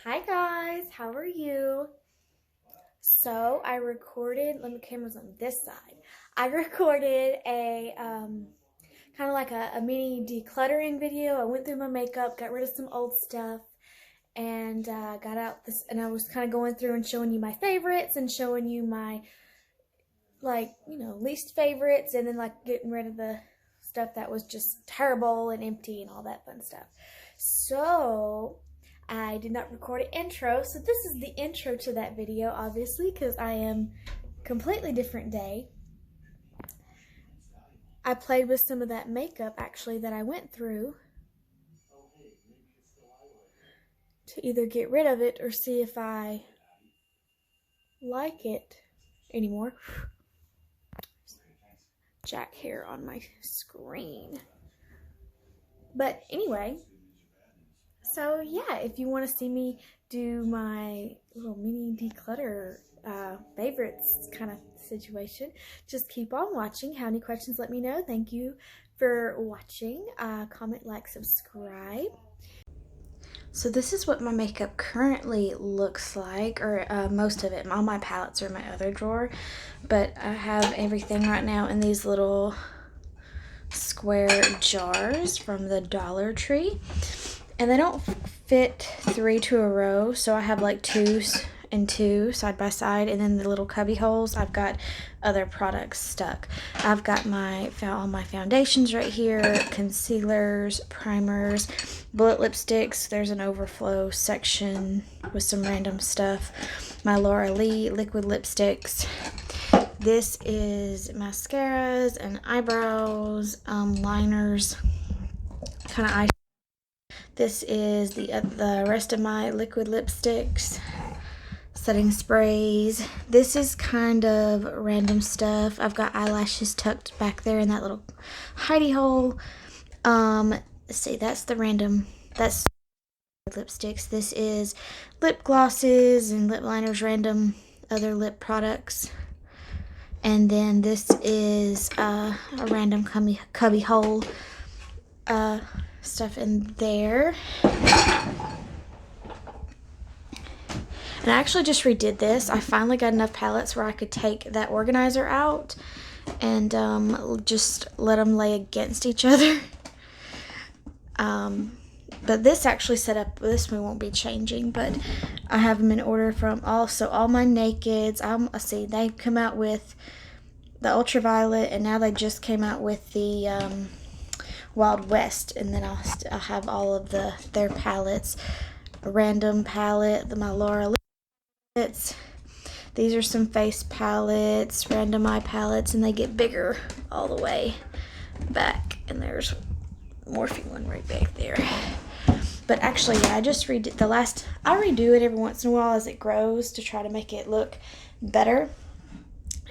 Hi guys, how are you? So I recorded, let me cameras on this side. I recorded a kind of like a mini decluttering video. I went through my makeup, got rid of some old stuff, and got out this, and I was kind of going through and showing you my favorites and showing you my least favorites, and then like getting rid of the stuff that was just terrible and empty and all that fun stuff. So I did not record an intro, so this is the intro to that video, obviously, because I am completely different day. I played with some of that makeup actually that I went through to either get rid of it or see if I like it anymore. Jack hair on my screen. But anyway, so yeah, if you want to see me do my little mini declutter favorites kind of situation, just keep on watching. Have any questions, let me know. Thank you for watching. Comment, like, subscribe. So this is what my makeup currently looks like, or most of it. All my palettes are in my other drawer, but I have everything right now in these little square jars from the Dollar Tree, and they don't fit 3 to a row, so I have like 2 and 2 side by side, and then the little cubby holes I've got other products stuck. I've got all my foundations right here, concealers, primers, bullet lipsticks. There's an overflow section with some random stuff. My Laura Lee liquid lipsticks. This is mascaras and eyebrows, liners, kind of eye. This is the rest of my liquid lipsticks, setting sprays. This is kind of random stuff. I've got eyelashes tucked back there in that little hidey hole. Let's see, that's lipsticks. This is lip glosses and lip liners, random other lip products. And then this is a random cubby hole stuff in there. And I actually just redid this. I finally got enough palettes where I could take that organizer out and just let them lay against each other. But this actually this one won't be changing, but I have them in order from all my nakeds. Let's see, they come out with the ultraviolet, and now they just came out with the Wild West, and then I'll have all of their palettes. A random palette, my Laura palettes. These are some face palettes, random eye palettes, and they get bigger all the way back. And there's Morphe one right back there. But actually, yeah, I just redid I redo it every once in a while as it grows to try to make it look better.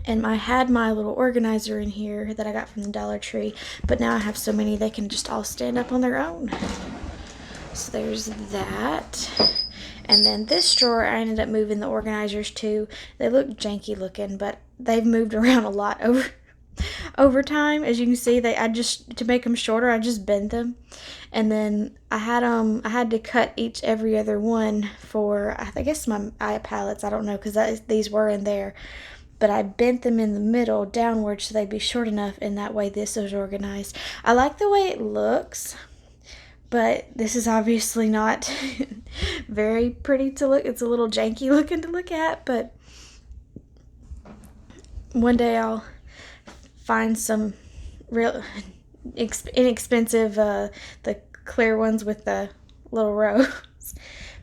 And I had my little organizer in here that I got from the Dollar Tree, but now I have so many they can just all stand up on their own. So there's that. And then this drawer, I ended up moving the organizers to. They look janky looking, but they've moved around a lot over time. As you can see, to make them shorter, I just bent them. And then I had to cut every other one for, I guess, my eye palettes. I don't know, because these were in there. But I bent them in the middle downward so they'd be short enough, and that way this is organized. I like the way it looks, but this is obviously not very pretty to look. It's a little janky looking to look at, but one day I'll find some real inexpensive, the clear ones with the little rows.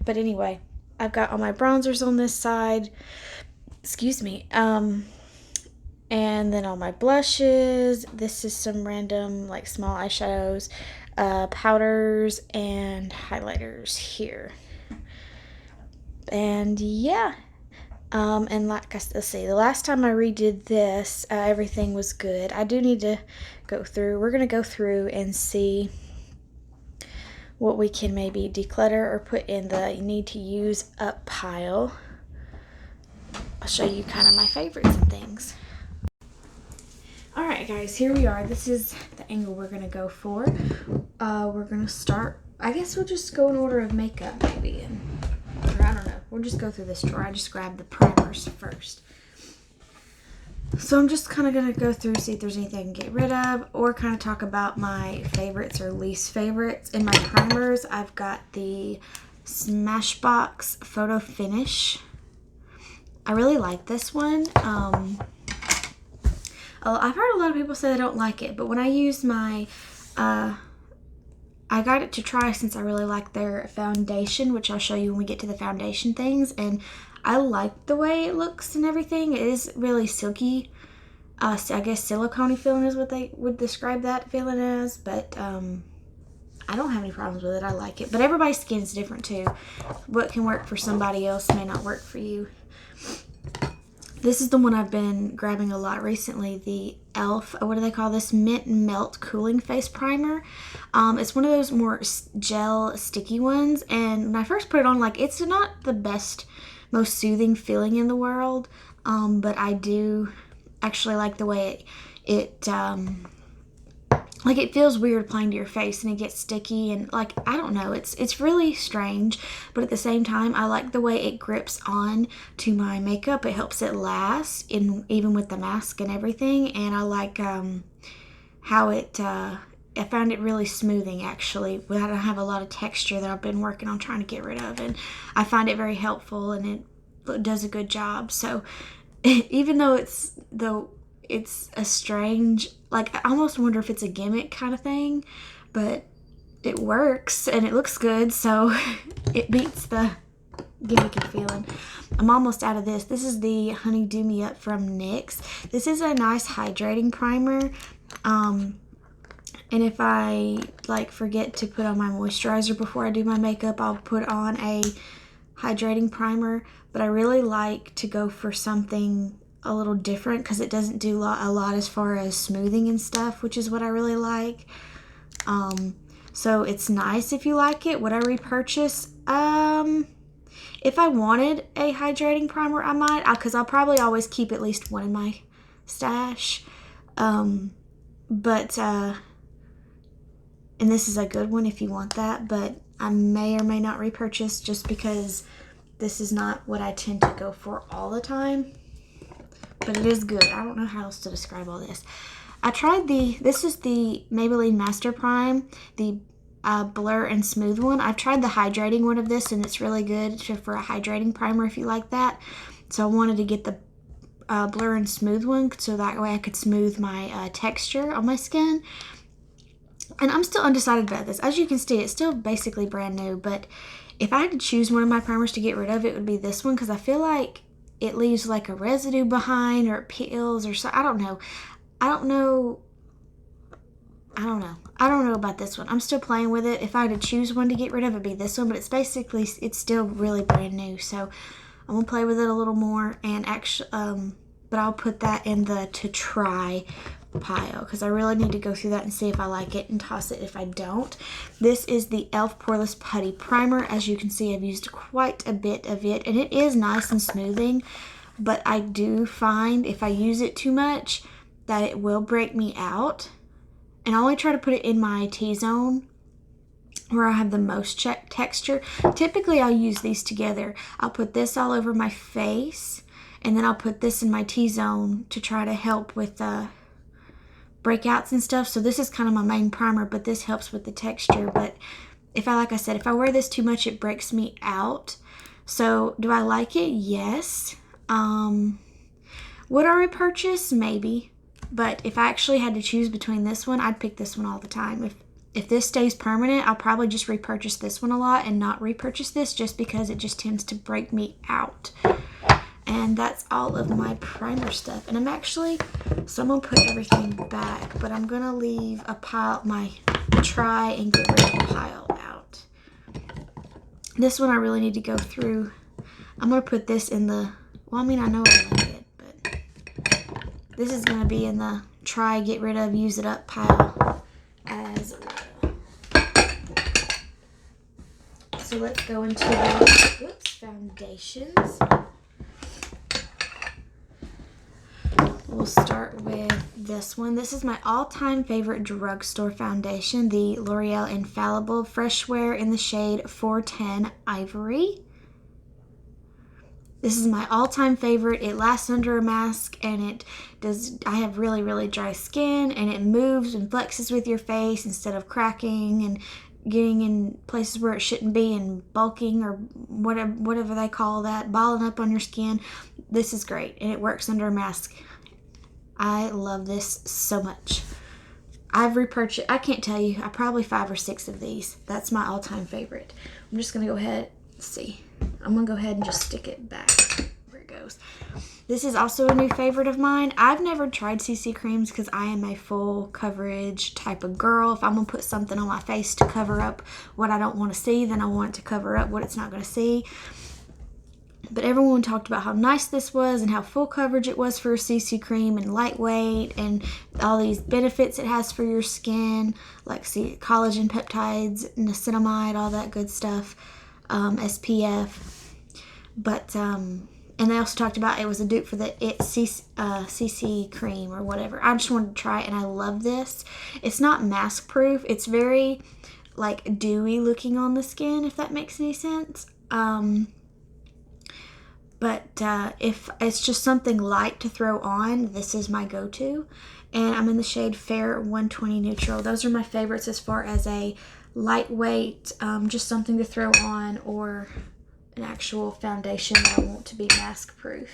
But anyway, I've got all my bronzers on this side. Excuse me. And then all my blushes. This is some random, like, small eyeshadows, powders, and highlighters here. And yeah. And let's see, the last time I redid this, everything was good. I do need to go through. We're going to go through and see what we can maybe declutter or put in the need to use up pile. I'll show you kind of my favorites and things. Alright guys, here we are. This is the angle we're going to go for. We're going to start, I guess we'll just go in order of makeup maybe and we'll just go through this drawer. I just grabbed the primers first. So I'm just kind of going to go through, see if there's anything I can get rid of, or kind of talk about my favorites or least favorites. In my primers, I've got the Smashbox Photo Finish. I really like this one. I've heard a lot of people say they don't like it, but when I use my, I got it to try since I really like their foundation, which I'll show you when we get to the foundation things, and I like the way it looks and everything. It is really silky. I guess silicone feeling is what they would describe that feeling as, but I don't have any problems with it. I like it, but everybody's skin's different too. What can work for somebody else may not work for you. This is the one I've been grabbing a lot recently, the e.l.f., what do they call this? Mint Melt Cooling Face Primer. It's one of those more gel sticky ones, and when I first put it on, like, it's not the best, most soothing feeling in the world, but I do actually like the way it like, it feels weird applying to your face and it gets sticky and, like, I don't know, it's really strange, but at the same time I like the way it grips on to my makeup. It helps it last even with the mask and everything, and I like how it I found it really smoothing, actually. I don't have a lot of texture that I've been working on trying to get rid of, and I find it very helpful, and it does a good job. So even though it's a strange, like, I almost wonder if it's a gimmick kind of thing, but it works and it looks good, so it beats the gimmicky feeling. I'm almost out of this. This is the Honey Do Me Up from NYX. This is a nice hydrating primer. And if I, like, forget to put on my moisturizer before I do my makeup, I'll put on a hydrating primer. But I really like to go for something a little different because it doesn't do a lot as far as smoothing and stuff, which is what I really like. So it's nice if you like it. Would I repurchase? If I wanted a hydrating primer, I might, because I'll probably always keep at least one in my stash. And this is a good one if you want that, but I may or may not repurchase just because this is not what I tend to go for all the time. But it is good. I don't know how else to describe all this. I tried this is the Maybelline Master Prime, the Blur and Smooth one. I've tried the hydrating one of this, and it's really good for a hydrating primer if you like that. So I wanted to get the Blur and Smooth one so that way I could smooth my texture on my skin. And I'm still undecided about this. As you can see, it's still basically brand new, but if I had to choose one of my primers to get rid of, it would be this one, because I feel like it leaves like a residue behind, or it peels, or so. I don't know about this one. I'm still playing with it. If I had to choose one to get rid of, it'd be this one, but it's still really brand new. So I'm gonna play with it a little more, and actually, but I'll put that in the to try pile because I really need to go through that and see if I like it and toss it if I don't. This is the e.l.f. Poreless Putty Primer. As you can see, I've used quite a bit of it, and it is nice and smoothing, but I do find if I use it too much that it will break me out. And I only try to put it in my T-zone where I have the most texture. Typically, I'll use these together. I'll put this all over my face, and then I'll put this in my T-zone to try to help with breakouts and stuff. So this is kind of my main primer, but this helps with the texture. But like I said, if I wear this too much, it breaks me out. So do I like it? Yes. Would I repurchase? Maybe. But if I actually had to choose between this one, I'd pick this one all the time. If this stays permanent, I'll probably just repurchase this one a lot and not repurchase this just because it just tends to break me out. And that's all of my primer stuff. And I'm going to put everything back, but I'm going to leave a pile, my try and get rid of the pile out. This one I really need to go through. I'm going to put this in the, I know I like it, but this is going to be in the try, get rid of, use it up pile as well. So let's go into the foundations. We'll start with this one. This is my all-time favorite drugstore foundation, the L'Oreal Infallible Fresh Wear in the shade 410 Ivory. This is my all-time favorite. It lasts under a mask, and I have really, really dry skin, and it moves and flexes with your face instead of cracking and getting in places where it shouldn't be and bulking or whatever they call that, balling up on your skin. This is great, and it works under a mask. I love this so much. I've repurchased, I can't tell you, probably 5 or 6 of these. That's my all-time favorite. I'm just going to go ahead, let's see. I'm going to go ahead and just stick it back where it goes. This is also a new favorite of mine. I've never tried CC creams because I am a full coverage type of girl. If I'm going to put something on my face to cover up what I don't want to see, then I want it to cover up what it's not going to see. But everyone talked about how nice this was and how full coverage it was for a CC cream and lightweight and all these benefits it has for your skin, like collagen peptides, niacinamide, all that good stuff, SPF. But, and they also talked about it was a dupe for the CC cream or whatever. I just wanted to try it, and I love this. It's not mask proof. It's very, like, dewy looking on the skin, if that makes any sense. But if it's just something light to throw on, this is my go-to. And I'm in the shade Fair 120 Neutral. Those are my favorites as far as a lightweight, just something to throw on, or an actual foundation that I want to be mask proof.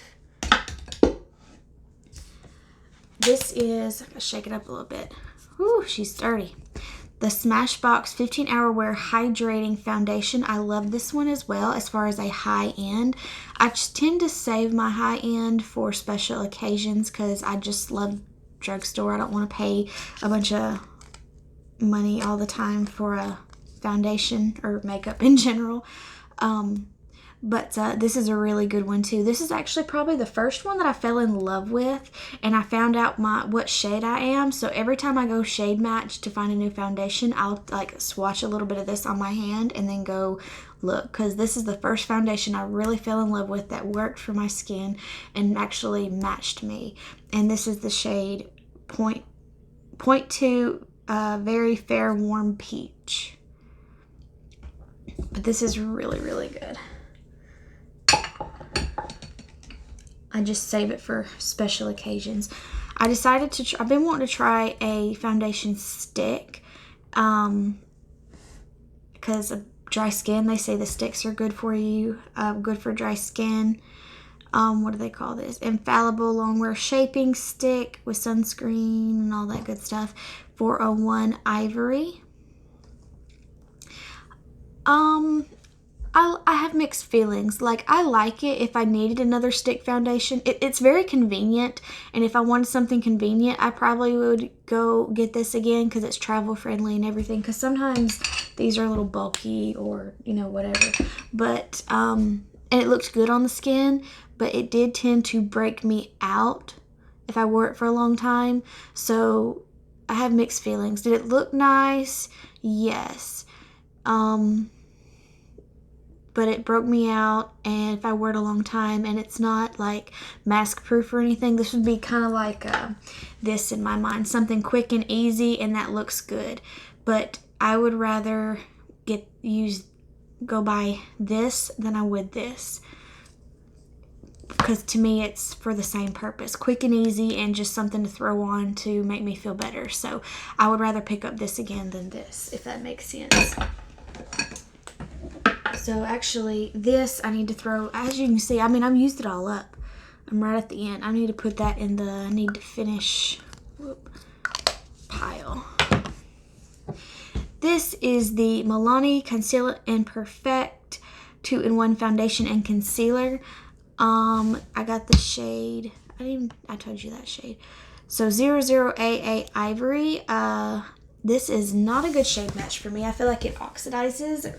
This is, I'm going to shake it up a little bit. Whew, she's sturdy. The Smashbox 15-Hour Wear Hydrating Foundation. I love this one as well as far as a high-end. I just tend to save my high-end for special occasions because I just love drugstore. I don't want to pay a bunch of money all the time for a foundation or makeup in general. But this is a really good one too. This is actually probably the first one that I fell in love with, and I found out what shade I am. So every time I go shade match to find a new foundation, I'll like swatch a little bit of this on my hand and then go look, because this is the first foundation I really fell in love with that worked for my skin and actually matched me. And this is the shade point 2 Very Fair Warm Peach. But this is really, really good. I just save it for special occasions. I decided to, I've been wanting to try a foundation stick, because of dry skin. They say the sticks are good for you, good for dry skin. What do they call this? Infallible Longwear Shaping Stick with sunscreen and all that good stuff. 401 Ivory. I have mixed feelings. Like, I like it if I needed another stick foundation. It's very convenient, and if I wanted something convenient, I probably would go get this again because it's travel friendly and everything, because sometimes these are a little bulky or, you know, whatever. But, and it looked good on the skin, but it did tend to break me out if I wore it for a long time. So I have mixed feelings. Did it look nice? Yes. But it broke me out, and if I wore it a long time, and it's not like mask proof or anything, this would be kind of like this in my mind, something quick and easy, and that looks good. But I would rather go buy this than I would this, because to me it's for the same purpose, quick and easy, and just something to throw on to make me feel better. So I would rather pick up this again than this, if that makes sense. So actually this I need to throw, as you can see, I mean, I've used it all up. I'm right at the end. I need to put that in the need to finish pile. This is the Milani Conceal and Perfect 2-in-1 Foundation and Concealer. I got the shade, I told you that shade. So 00AA Ivory. This is not a good shade match for me. I feel like it oxidizes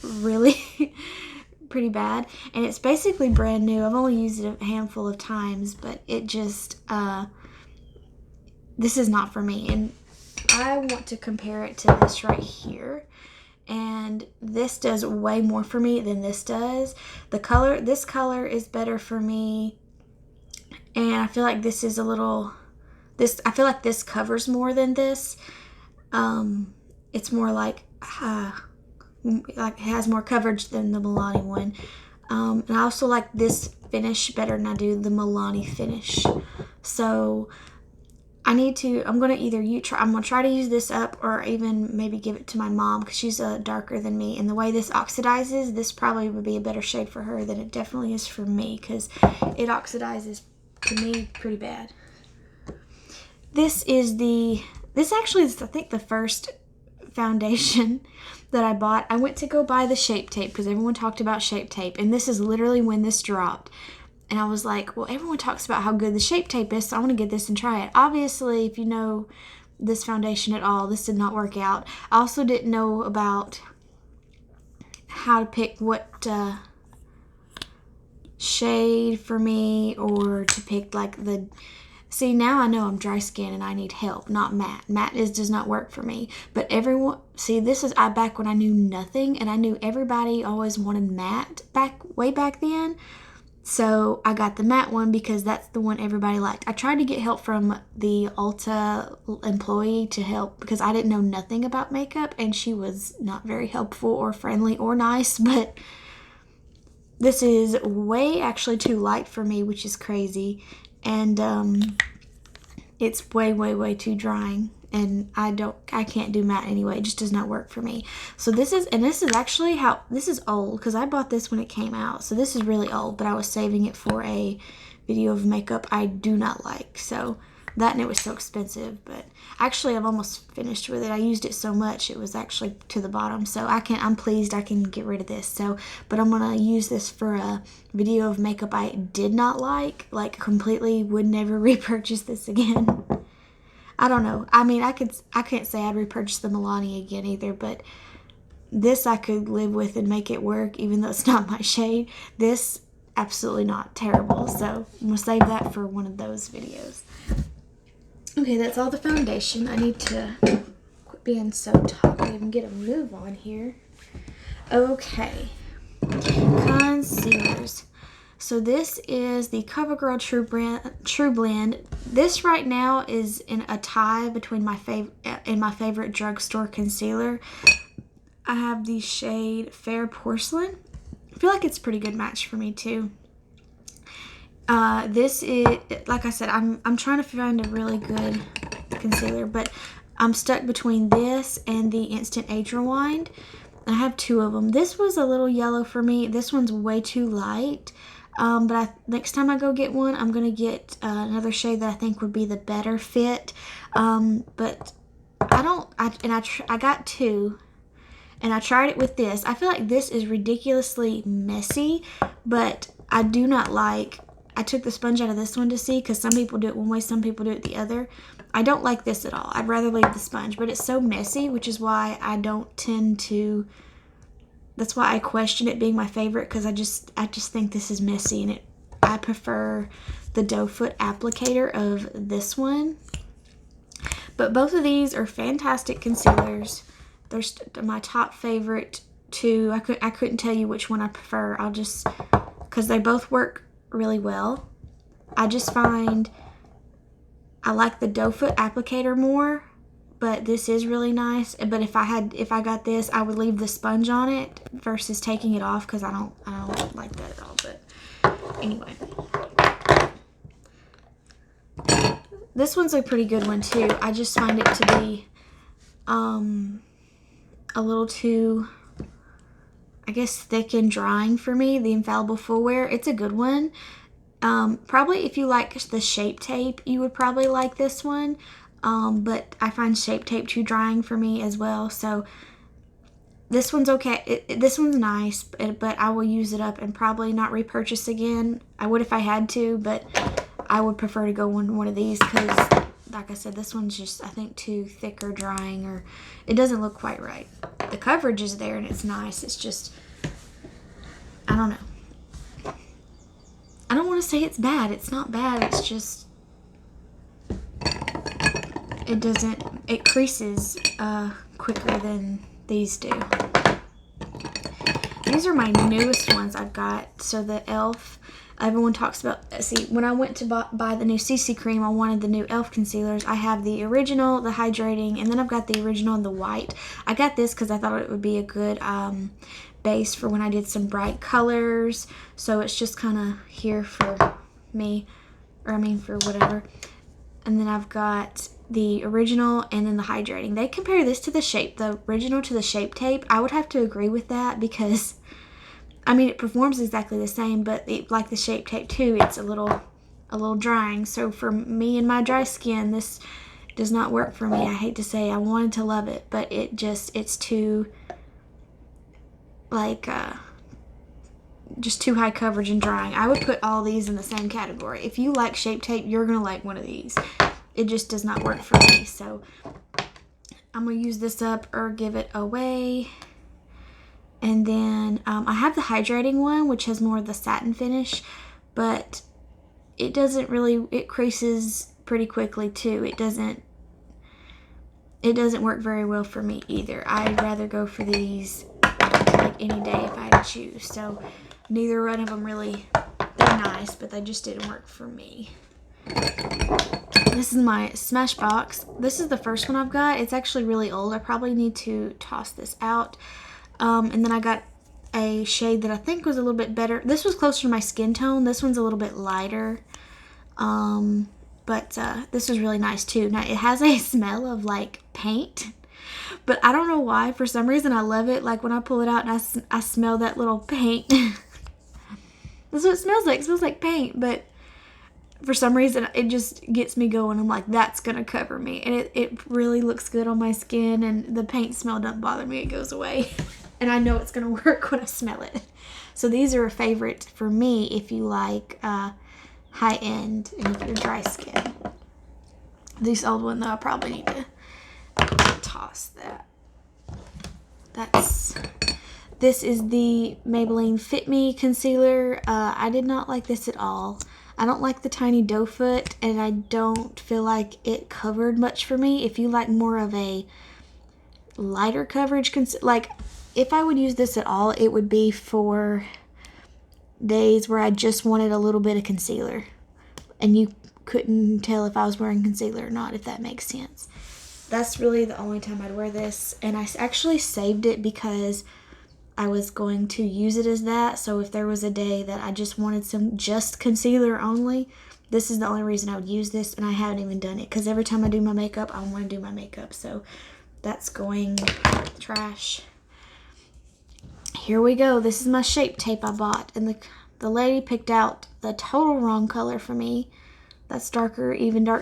really pretty bad, and it's basically brand new. I've only used it a handful of times, but it just this is not for me, and I want to compare it to this right here, and this does way more for me than this does. This color is better for me, and I feel like this is I feel like this covers more than this. It's more like it has more coverage than the Milani one. And I also like this finish better than I do the Milani finish. So I'm going to try to use this up, or even maybe give it to my mom because she's darker than me. And the way this oxidizes, this probably would be a better shade for her than it definitely is for me, because it oxidizes to me pretty bad. This actually is, I think, the first foundation that I bought. I went to go buy the Shape Tape because everyone talked about Shape Tape, and this is literally when this dropped. And I was like, well, everyone talks about how good the Shape Tape is, so I want to get this and try it. Obviously, if you know this foundation at all, this did not work out. I also didn't know about how to pick what shade for me, or to pick like the... See, now I know I'm dry skin and I need help, not matte. Matte does not work for me. But everyone... See, this is back when I knew nothing, and I knew everybody always wanted matte way back then. So I got the matte one because that's the one everybody liked. I tried to get help from the Ulta employee to help because I didn't know nothing about makeup, and she was not very helpful or friendly or nice. But this is way actually too light for me, which is crazy. And it's way too drying. And I can't do matte anyway. It just does not work for me. So this is actually this is old, because I bought this when it came out. So this is really old, but I was saving it for a video of makeup I do not like. So that, and it was so expensive. But actually, I've almost finished with it. I used it so much, it was actually to the bottom. So I'm pleased I can get rid of this. So, but I'm going to use this for a video of makeup I did not like completely, would never repurchase this again. I don't know. I mean, I can't say I'd repurchase the Milani again either, but this I could live with and make it work, even though it's not my shade. This, absolutely not. Terrible. So I'm going to save that for one of those videos. Okay, that's all the foundation. I need to quit being so talkative and get a move on here. Okay. Concealers. So this is the CoverGirl True Blend. This right now is in a tie between my favorite drugstore concealer. I have the shade Fair Porcelain. I feel like it's a pretty good match for me too. This is, like I said, I'm trying to find a really good concealer, but I'm stuck between this and the Instant Age Rewind. I have two of them. This was a little yellow for me. This one's way too light. But next time I go get one, I'm going to get another shade that I think would be the better fit. But I got two, and I tried it with this. I feel like this is ridiculously messy, but I do not like... I took the sponge out of this one to see, because some people do it one way, some people do it the other. I don't like this at all. I'd rather leave the sponge, but it's so messy, which is why I don't tend to... That's why I question it being my favorite, because I just think this is messy, and I prefer the doe foot applicator of this one. But both of these are fantastic concealers. They're my top favorite two. I couldn't tell you which one I prefer. Because they both work really well. I just find I like the doe foot applicator more. But this is really nice. But if I got this, I would leave the sponge on it versus taking it off, because I don't like that at all. But anyway, this one's a pretty good one too. I just find it to be a little too, I guess, thick and drying for me. The Infallible Full Wear, it's a good one. Probably if you like the Shape Tape, you would probably like this one. But I find Shape Tape too drying for me as well. So this one's okay. This one's nice, but I will use it up and probably not repurchase again. I would if I had to, but I would prefer to go one of these, because, like I said, this one's just, I think, too thick or drying, or it doesn't look quite right. The coverage is there and it's nice. It's just, I don't know. I don't want to say it's bad. It's not bad. It's just... it creases quicker than these do. These are my newest ones I've got. So the e.l.f. Everyone talks about... See, when I went to buy the new CC cream, I wanted the new e.l.f. concealers. I have the original, the hydrating, and then I've got the original and the white. I got this because I thought it would be a good base for when I did some bright colors. So it's just kind of here for me, or I mean for whatever. And then I've got the original and then the hydrating. They compare this to the original to the Shape Tape. I would have to agree with that because, I mean, it performs exactly the same, but like the Shape Tape too, it's a little drying. So for me and my dry skin, this does not work for me. I hate to say, I wanted to love it, but it's too, like, just too high coverage and drying. I would put all these in the same category. If you like Shape Tape, you're going to like one of these. It just does not work for me. So I'm going to use this up or give it away. And then I have the hydrating one, which has more of the satin finish, but it doesn't really, it creases pretty quickly too. It doesn't work very well for me either. I'd rather go for these like any day if I had to choose. So neither one of them really, they're nice, but they just didn't work for me. This is my Smashbox. This is the first one I've got. It's actually really old. I probably need to toss this out. And then I got a shade that I think was a little bit better. This was closer to my skin tone. This one's a little bit lighter. But this is really nice too. Now it has a smell of like paint, but I don't know why. For some reason I love it. Like when I pull it out and I smell that little paint. That's what it smells like. It smells like paint, but for some reason it just gets me going. I'm like, that's gonna cover me, and it really looks good on my skin, and the paint smell doesn't bother me. It goes away. And I know it's gonna work when I smell it. So these are a favorite for me if you like high end and if you're dry skin. This old one though, I probably need to toss that. This is the Maybelline Fit Me concealer. I did not like this at all. I don't like the tiny doe foot, and I don't feel like it covered much for me. If you like more of a lighter coverage, like if I would use this at all, it would be for days where I just wanted a little bit of concealer and you couldn't tell if I was wearing concealer or not, if that makes sense. That's really the only time I'd wear this, and I actually saved it because I was going to use it as that. So if there was a day that I just wanted just concealer only, this is the only reason I would use this, and I haven't even done it because every time I do my makeup, I want to do my makeup. So that's going trash. Here we go. This is my Shape Tape I bought, and the lady picked out the total wrong color for me. That's darker,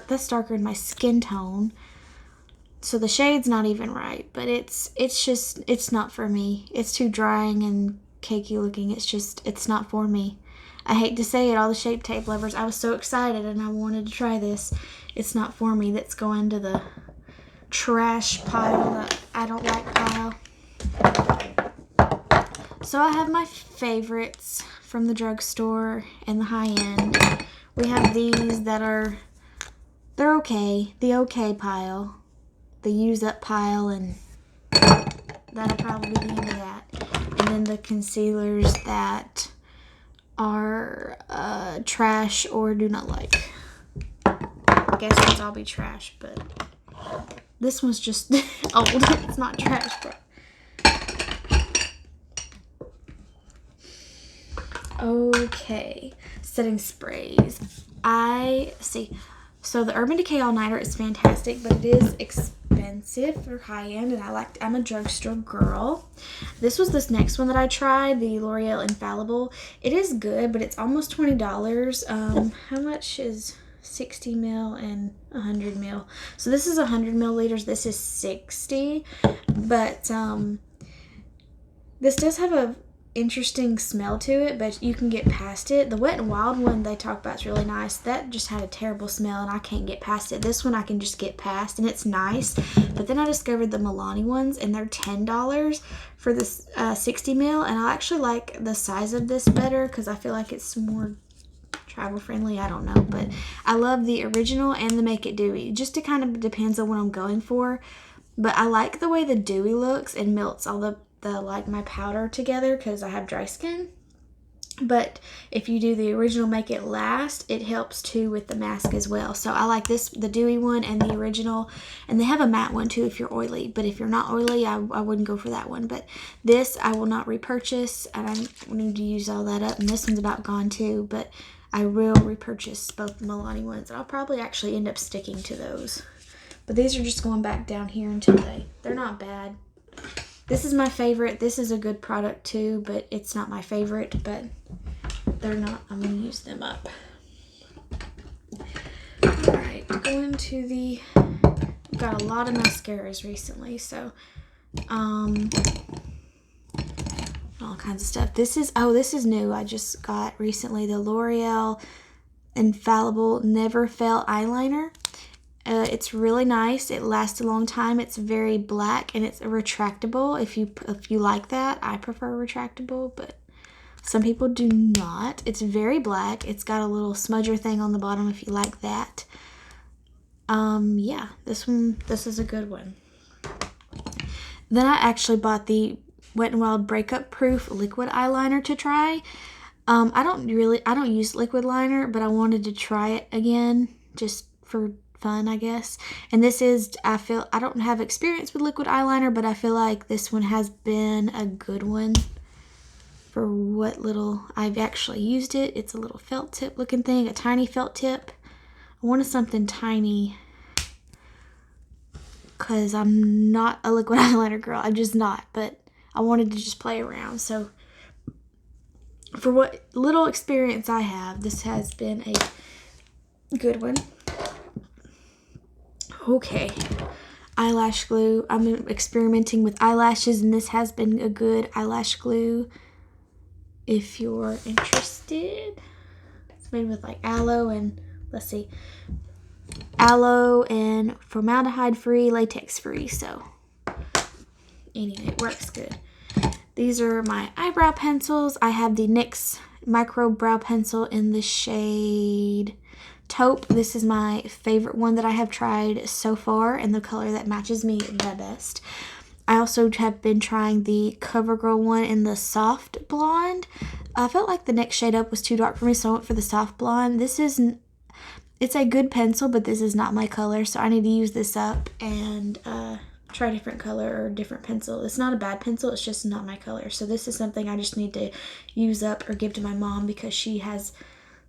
that's darker in my skin tone. So the shade's not even right, but it's not for me. It's too drying and cakey looking. It's not for me. I hate to say it, all the Shape Tape lovers, I was so excited and I wanted to try this. It's not for me. That's going to the trash pile, that I don't like pile. So I have my favorites from the drugstore and the high end. We have these that they're okay. The okay pile. The use up pile, and that'll probably be the end of that. And then the concealers that are trash or do not like. I guess these all be trash, but this one's just old. It's not trash, but okay. Setting sprays. So the Urban Decay All Nighter is fantastic, but it is expensive for high end, and I'm a drugstore girl. This was this next one that I tried, the L'Oreal Infallible. It is good, but it's almost $20. How much is 60 ml and 100 ml? So this is 100 milliliters. This is 60, but this does have a interesting smell to it, but you can get past it. The Wet n Wild one they talk about is really nice. That just had a terrible smell and I can't get past it. This one I can just get past and it's nice. But then I discovered the Milani ones, and they're $10 for this 60 ml, and I actually like the size of this better because I feel like it's more travel friendly. I don't know, but I love the original and the Make It Dewy. Just it kind of depends on what I'm going for, but I like the way the dewy looks and melts all the like my powder together because I have dry skin. But if you do the original Make It Last, it helps too with the mask as well. So I like this, the dewy one and the original. And they have a matte one too if you're oily. But if you're not oily, I wouldn't go for that one. But this I will not repurchase. And I need to use all that up. And this one's about gone too. But I will repurchase both the Milani ones. I'll probably actually end up sticking to those. But these are just going back down here until they're not bad. This is my favorite. This is a good product too, but it's not my favorite, but they're not. I'm going to use them up. All right, going to the, I've got a lot of mascaras recently, so, all kinds of stuff. This is new. I just got recently the L'Oreal Infallible Never Fail Eyeliner. It's really nice. It lasts a long time. It's very black and it's retractable. If you like that, I prefer retractable, but some people do not. It's very black. It's got a little smudger thing on the bottom if you like that. Yeah, this is a good one. Then I actually bought the Wet n Wild Breakup Proof liquid eyeliner to try. I don't use liquid liner, but I wanted to try it again just for fun, I guess. And this is, I don't have experience with liquid eyeliner, but I feel like this one has been a good one for what little I've actually used it. It's a little felt tip looking thing, a tiny felt tip. I wanted something tiny because I'm not a liquid eyeliner girl. I'm just not, but I wanted to just play around. So for what little experience I have, this has been a good one. Okay, eyelash glue. I'm experimenting with eyelashes, and this has been a good eyelash glue if you're interested. It's made with like aloe and, let's see, aloe and formaldehyde free, latex free. So anyway, it works good. These are my eyebrow pencils. I have the NYX micro brow pencil in the shade Taupe. This is my favorite one that I have tried so far and the color that matches me the best. I also have been trying the CoverGirl one in the soft blonde. I felt like the next shade up was too dark for me, so I went for the soft blonde. It's a good pencil, but this is not my color, so I need to use this up and try a different color or different pencil. It's not a bad pencil, it's just not my color. So this is something I just need to use up or give to my mom because she has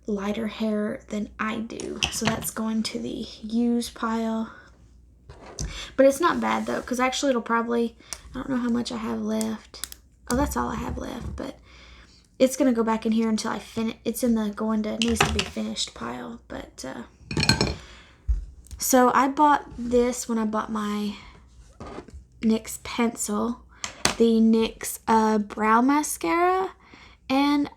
lighter hair than I do. So that's going to the use pile. But it's not bad though, because actually it'll probably, I don't know how much I have left. Oh, that's all I have left, but it's going to go back in here until I finish. It's in the needs to be finished pile. But so I bought this when I bought my NYX pencil, the NYX brow mascara, and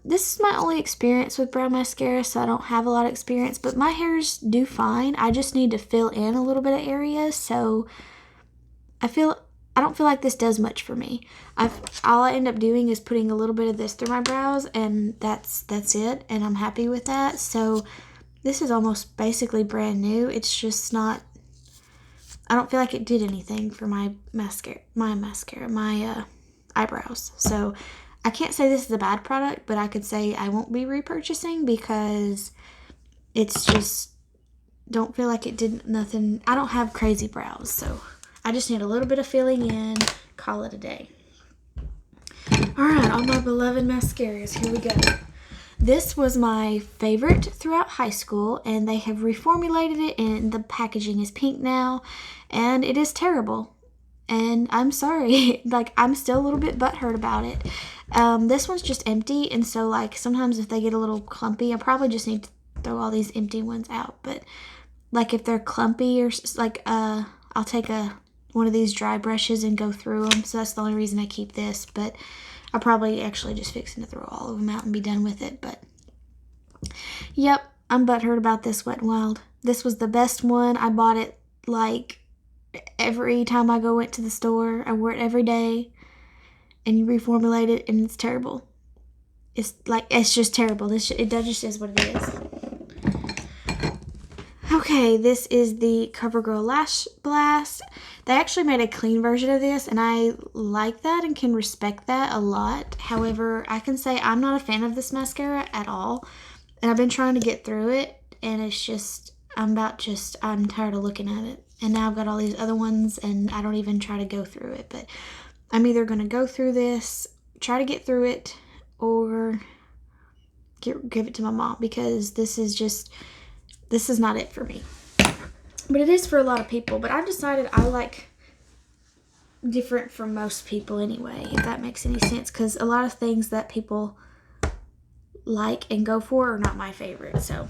this is my only experience with brow mascara, so I don't have a lot of experience, but my hairs do fine. I just need to fill in a little bit of areas, so I don't feel like this does much for me. All I end up doing is putting a little bit of this through my brows, and that's it, and I'm happy with that. So this is almost basically brand new. It's just not, I don't feel like it did anything for my eyebrows. So I can't say this is a bad product, but I could say I won't be repurchasing because it's just, don't feel like it did nothing. I don't have crazy brows, so I just need a little bit of filling in, call it a day. All right, all my beloved mascaras, here we go. This was my favorite throughout high school, and they have reformulated it, and the packaging is pink now, and it is terrible. And I'm sorry, like, I'm still a little bit butthurt about it. This one's just empty, and so, like, sometimes if they get a little clumpy, I probably just need to throw all these empty ones out. But, like, if they're clumpy or, like, I'll take one of these dry brushes and go through them. So that's the only reason I keep this. But I'll probably actually just fixing to throw all of them out and be done with it. But, yep, I'm butthurt about this Wet n Wild. This was the best one. I bought it, like, every time I went to the store. I wear it every day. And you reformulate it, and it's terrible. It's just terrible. It just is what it is. Okay, this is the CoverGirl Lash Blast. They actually made a clean version of this, and I like that and can respect that a lot. However, I can say I'm not a fan of this mascara at all, and I've been trying to get through it, and it's just, I'm tired of looking at it. And now I've got all these other ones, and I don't even try to go through it, but I'm either going to go through this, try to get through it, or give it to my mom, because this is not it for me. But it is for a lot of people. But I've decided I like different from most people anyway, if that makes any sense. Because a lot of things that people like and go for are not my favorite. So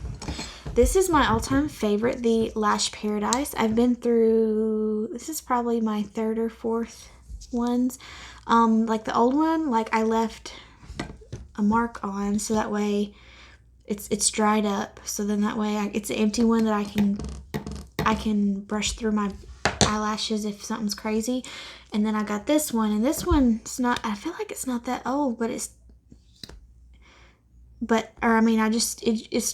this is my all-time favorite, the Lash Paradise. I've been through, this is probably my third or fourth ones. Like the old one, like I left a mark on, so that way it's dried up, so then that way it's an empty one that I can brush through my eyelashes if something's crazy. And then I got this one, and this one's not, I feel like it's not that old, but it's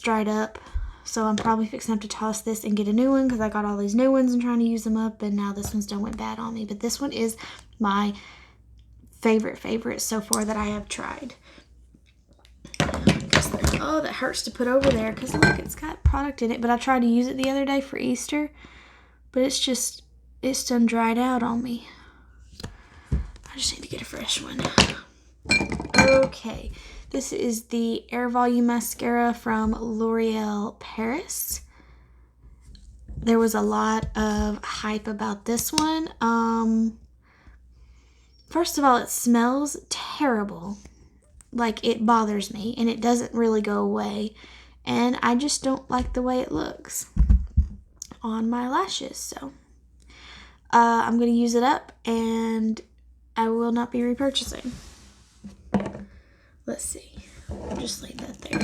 dried up, so I'm probably fixing to have to toss this and get a new one, because I got all these new ones and trying to use them up, and now this one's done went bad on me. But this one is my favorite so far that I have tried. Oh, that hurts to put over there, because look, it's got product in it. But I tried to use it the other day for Easter, but it's done dried out on me. I just need to get a fresh one. Okay, this is the Air Volume Mascara from L'Oreal Paris. There was a lot of hype about this one. First of all, it smells terrible. Like, it bothers me, and it doesn't really go away, and I just don't like the way it looks on my lashes. So I'm going to use it up, and I will not be repurchasing. Let's see. I'll just leave that there.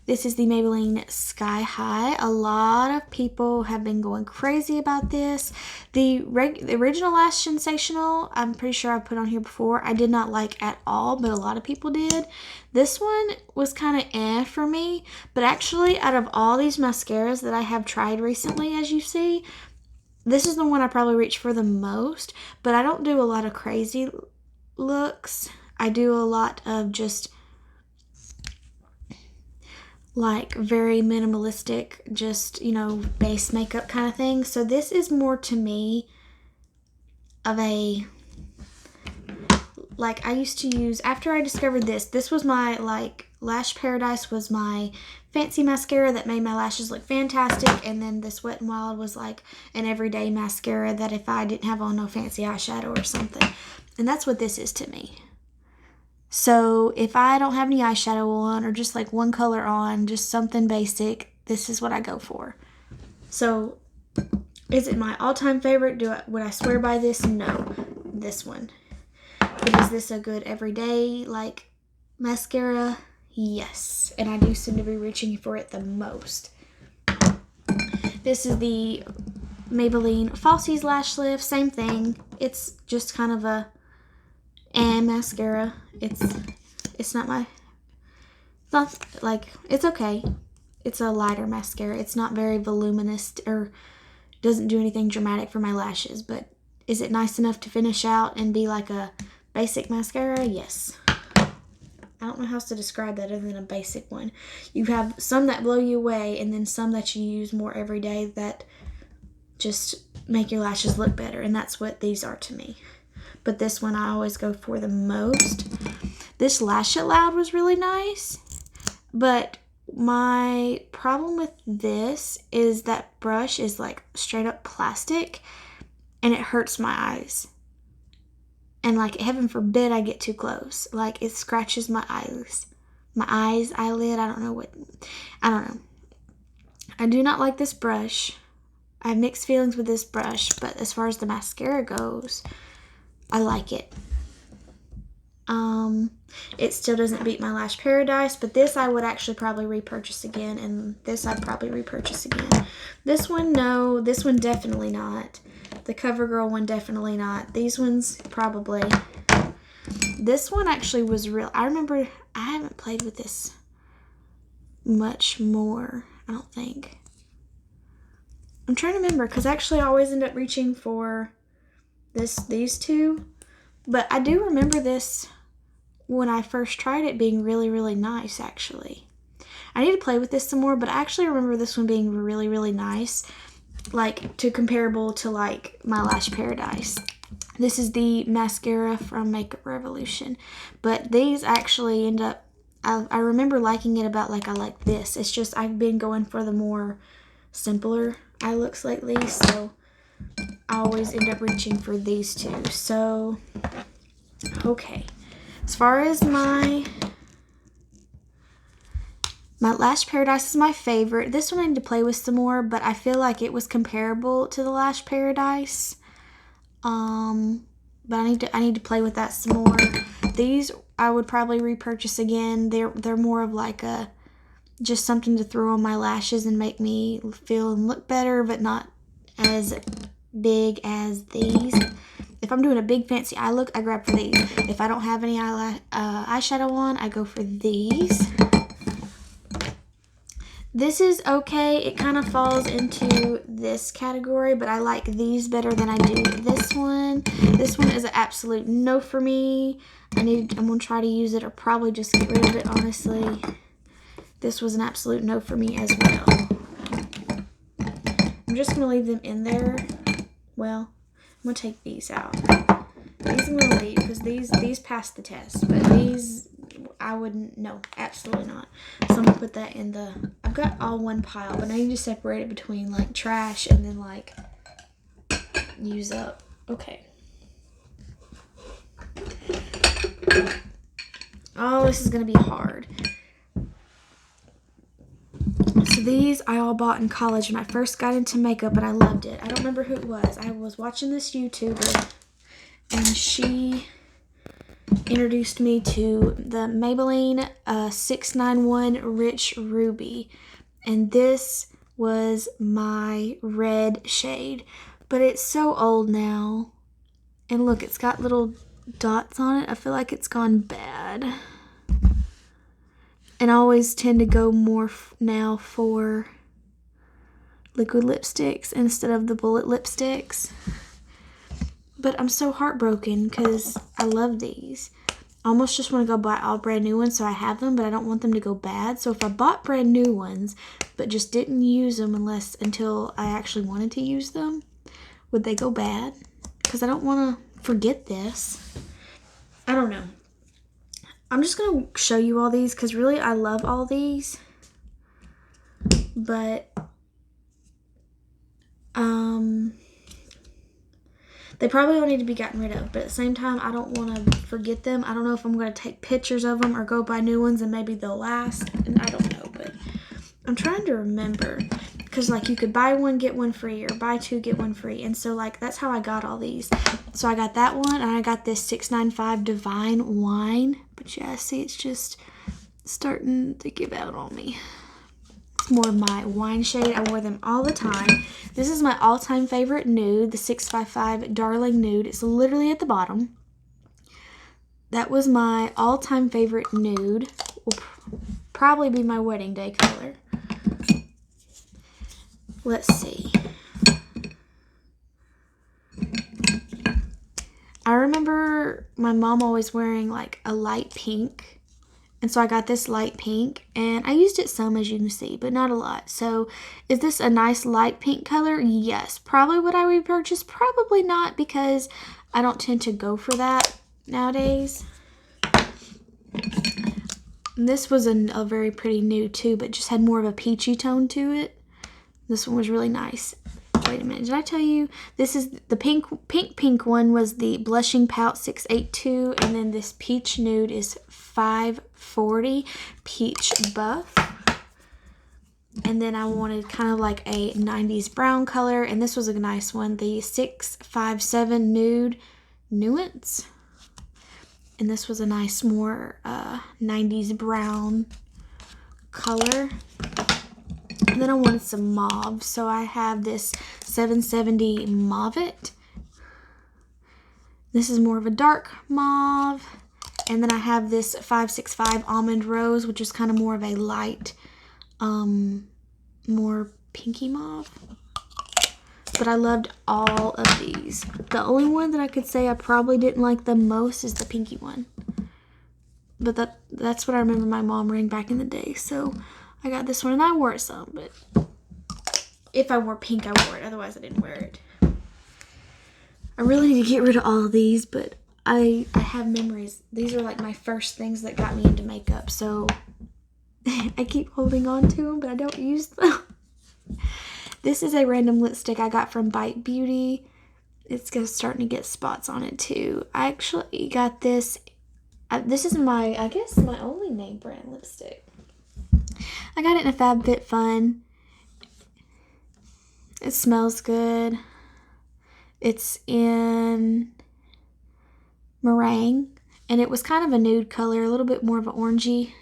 This is the Maybelline Sky High. A lot of people have been going crazy about this. The original Lash Sensational, I'm pretty sure I put on here before, I did not like at all, but a lot of people did. This one was kind of for me, but actually out of all these mascaras that I have tried recently, as you see, this is the one I probably reach for the most. But I don't do a lot of crazy looks. I do a lot of just like very minimalistic, just, you know, base makeup kind of thing. So this is more to me of a, like, I used to use, after I discovered this was my, like, Lash Paradise was my fancy mascara that made my lashes look fantastic. And then this Wet n Wild was like an everyday mascara that if I didn't have on no fancy eyeshadow or something. And that's what this is to me. So if I don't have any eyeshadow on, or just like one color on, just something basic, this is what I go for. So is it my all-time favorite? Would I swear by this? No. This one. But is this a good everyday like mascara? Yes. And I do seem to be reaching for it the most. This is the Maybelline Falsies Lash Lift. Same thing. It's just kind of a mascara. It's not like, it's okay. It's a lighter mascara. It's not very voluminous or doesn't do anything dramatic for my lashes, but is it nice enough to finish out and be like a basic mascara? Yes. I don't know how else to describe that other than a basic one. You have some that blow you away, and then some that you use more every day that just make your lashes look better, and that's what these are to me. But this one I always go for the most. This Lash It Loud was really nice, but my problem with this is that brush is like straight up plastic, and it hurts my eyes. And like, heaven forbid I get too close. Like, it scratches my eyes. Eyelid, I don't know. I do not like this brush. I have mixed feelings with this brush, but as far as the mascara goes, I like it. It still doesn't beat my Lash Paradise, but this I would actually probably repurchase again, and this I'd probably repurchase again. This one, no. This one, definitely not. The CoverGirl one, definitely not. These ones, probably. This one actually was real. I remember, I haven't played with this much more, I don't think. I'm trying to remember, because actually I always end up reaching for these two. But I do remember this when I first tried it being really, really nice, actually. I need to play with this some more, but I actually remember this one being really, really nice. Like, comparable to, like, my Lash Paradise. This is the mascara from Makeup Revolution. But these actually end up, I remember liking it about like I like this. It's just I've been going for the more simpler eye looks lately, so I always end up reaching for these two. So, okay. As far as my Lash Paradise is my favorite. This one I need to play with some more, but I feel like it was comparable to the Lash Paradise. But I need to play with that some more. These I would probably repurchase again. They're more of like a just something to throw on my lashes and make me feel and look better, but not as big as these. If I'm doing a big fancy eye look, I grab for these. If I don't have any eyeshadow on, I go for these. This is okay. It kind of falls into this category, but I like these better than I do this one. This one is an absolute no for me. I'm going to try to use it or probably just get rid of it, honestly. This was an absolute no for me as well. I'm just going to leave them in there. Well, I'm going to take these out. These I'm going to leave because these passed the test, but these I wouldn't, no, absolutely not. So I'm going to put that in I've got all one pile, but I need to separate it between like trash and then like use up. Okay. Oh, this is going to be hard. So these I all bought in college when I first got into makeup, and I loved it. I don't remember who it was. I was watching this YouTuber, and she introduced me to the Maybelline 691 Rich Ruby, and this was my red shade, but it's so old now, and look, it's got little dots on it. I feel like it's gone bad, and I always tend to go more now for liquid lipsticks instead of the bullet lipsticks. But I'm so heartbroken because I love these. I almost just want to go buy all brand new ones so I have them, but I don't want them to go bad. So if I bought brand new ones but just didn't use them until I actually wanted to use them, would they go bad? Because I don't want to forget this. I don't know. I'm just going to show you all these because really I love all these. But they probably all need to be gotten rid of, but at the same time, I don't want to forget them. I don't know if I'm going to take pictures of them or go buy new ones and maybe they'll last, and I don't know, but I'm trying to remember, because like you could buy one, get one free, or buy two, get one free, and so like that's how I got all these. So I got that one, and I got this 695 Divine Wine, but yeah, see, it's just starting to give out on me. More of my wine shade. I wore them all the time. This is my all-time favorite nude, the 655 Darling Nude. It's literally at the bottom. That was my all-time favorite nude. Will probably be my wedding day color. Let's see. I remember my mom always wearing like a light pink. And so I got this light pink, and I used it some, as you can see, but not a lot. So is this a nice light pink color? Yes. Probably would I repurchase? Probably not, because I don't tend to go for that nowadays. And this was a very pretty nude too, but just had more of a peachy tone to it. This one was really nice. Wait a minute, did I tell you? This is the pink one was the Blushing Pout 682, and then this peach nude is 540 Peach Buff. And then I wanted kind of like a 90s brown color, and this was a nice one, the 657 Nude Nuance. And this was a nice more 90s brown color. And then I wanted some mauve, so I have this 770 Mauvet. This is more of a dark mauve. And then I have this 565 Almond Rose, which is kind of more of a light, more pinky mauve. but I loved all of these. The only one that I could say I probably didn't like the most is the pinky one. But that's what I remember my mom wearing back in the day. So I got this one, and I wore it some, but if I wore pink, I wore it. Otherwise, I didn't wear it. I really need to get rid of all of these, but I have memories. These are like my first things that got me into makeup, so I keep holding on to them, but I don't use them. This is a random lipstick I got from Bite Beauty. It's starting to get spots on it too. I actually got this. This is my only name brand lipstick. I got it in a FabFitFun. It smells good. It's in meringue, and it was kind of a nude color, a little bit more of an orangey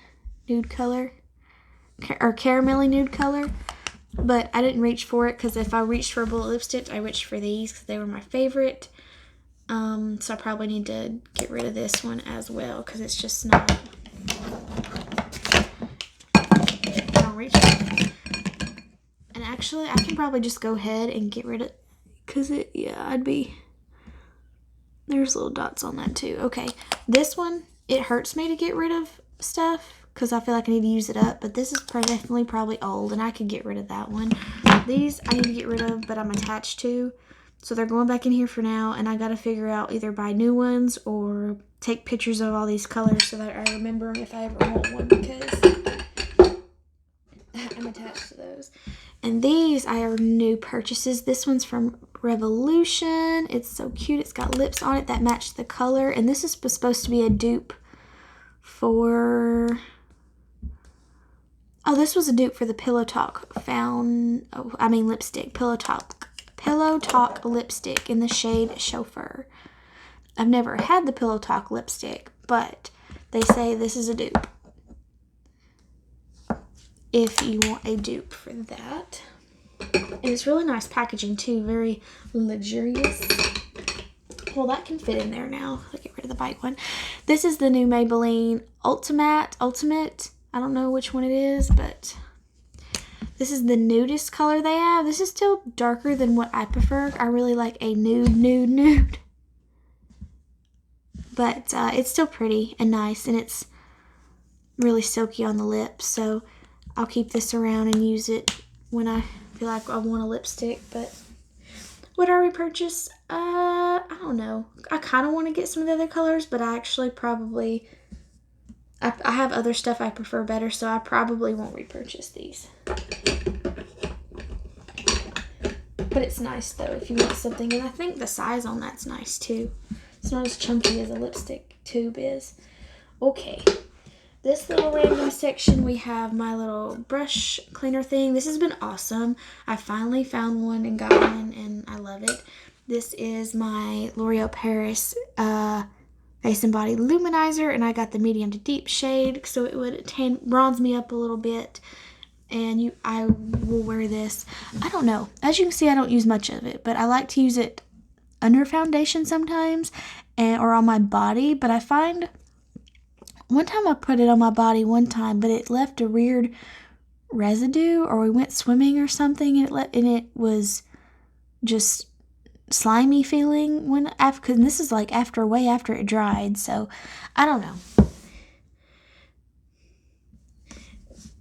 nude color, or caramelly nude color. But I didn't reach for it, because if I reached for a bullet lipstick, I reached for these because they were my favorite. So I probably need to get rid of this one as well, because it's just not. I don't reach for it. And actually, I can probably just go ahead and get rid of it, because there's little dots on that too. Okay, this one, it hurts me to get rid of stuff, because I feel like I need to use it up, but this is definitely probably old, and I could get rid of that one. These I need to get rid of, but I'm attached to. So they're going back in here for now, and I got to figure out either buy new ones or take pictures of all these colors so that I remember them if I ever want one, because I'm attached to those. And these are new purchases. This one's from Revolution. It's so cute. It's got lips on it that match the color, and this is supposed to be a dupe for... Oh, this was a dupe for the Pillow Talk lipstick. Pillow Talk lipstick in the shade Chauffeur. I've never had the Pillow Talk lipstick, but they say this is a dupe. If you want a dupe for that. And it's really nice packaging too, very luxurious. Well, that can fit in there now. I'll get rid of the bite one. This is the new Maybelline Ultimate. I don't know which one it is, but this is the nudist color they have. This is still darker than what I prefer. I really like a nude. But it's still pretty and nice, and it's really silky on the lips. So I'll keep this around and use it when I feel like I want a lipstick. But would I repurchase? I don't know. I kind of want to get some of the other colors, but I actually probably... I have other stuff I prefer better, so I probably won't repurchase these. But it's nice, though, if you want something. And I think the size on that's nice, too. It's not as chunky as a lipstick tube is. Okay. This little random section, we have my little brush cleaner thing. This has been awesome. I finally found one and got one, and I love it. This is my L'Oreal Paris Face and Body Luminizer, and I got the medium to deep shade, so it would bronze me up a little bit. And I will wear this. I don't know. As you can see, I don't use much of it, but I like to use it under foundation sometimes, or on my body. But I find one time I put it on my body one time, but it left a weird residue, or we went swimming or something, and it was just slimy feeling because this is like way after it dried. So I don't know.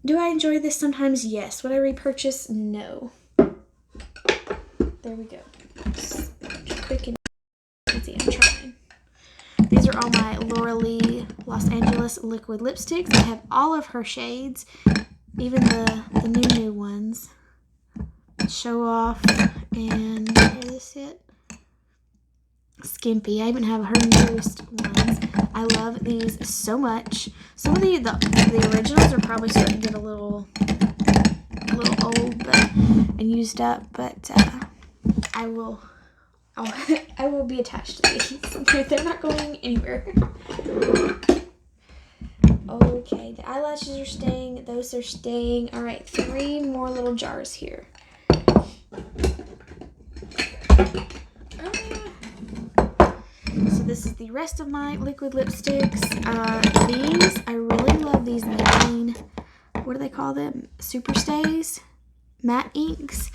Do I enjoy this sometimes? Yes. Would I repurchase? No. There we go. Just quick and easy. I'm trying. These are all my Laura Lee Los Angeles liquid lipsticks. I have all of her shades, even the new ones. Show Off, and is this it? Skimpy. I even have her newest ones. I love these so much. Some of the originals are probably starting to get a little old and used up, but I will be attached to these. They're not going anywhere. Okay, the eyelashes are staying. Those are staying. All right, 3 more little jars here. So this is the rest of my liquid lipsticks. These, I really love these Maybelline, what do they call them? Super Stays? Matte inks.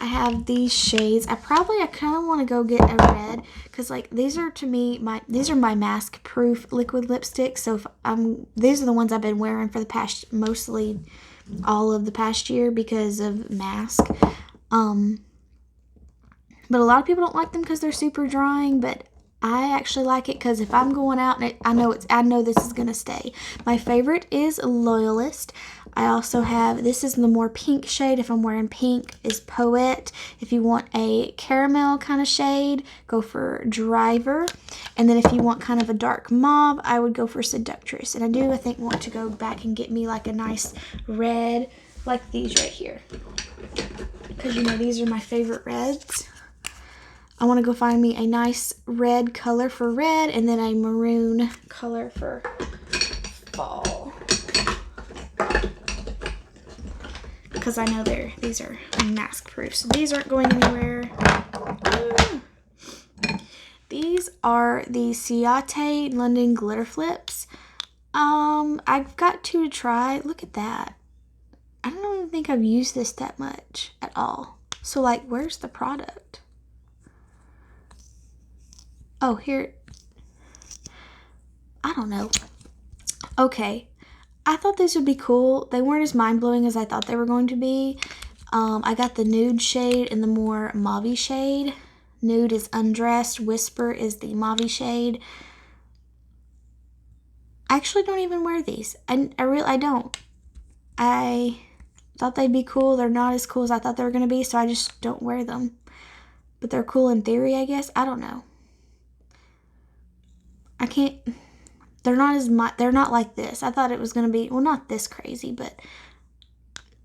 I have these shades. I kind of want to go get a red because like these are to me these are my mask proof liquid lipsticks. So if these are the ones I've been wearing for the past mostly all of the past year because of mask. But a lot of people don't like them because they're super drying, but I actually like it because if I'm going out and I know this is gonna stay. My favorite is Loyalist. I also have, this is the more pink shade. If I'm wearing pink, is Poet. If you want a caramel kind of shade, go for Driver. And then if you want kind of a dark mauve, I would go for Seductress. And I think want to go back and get me like a nice red, like these right here. Because you know these are my favorite reds. I want to go find me a nice red color for red and then a maroon color for fall. Because I know these are mask proof. So these aren't going anywhere. These are the Ciate London Glitter Flips. I've got two to try. Look at that. I don't even think I've used this that much at all. So like, where's the product? Oh, here. I don't know. Okay. I thought these would be cool. They weren't as mind-blowing as I thought they were going to be. I got the nude shade and the more mauve shade. Nude is Undressed. Whisper is the mauve shade. I actually don't even wear these. I don't. I thought they'd be cool. They're not as cool as I thought they were going to be, so I just don't wear them. But they're cool in theory, I guess. I don't know. I can't, they're not like this. I thought it was going to be, well, not this crazy, but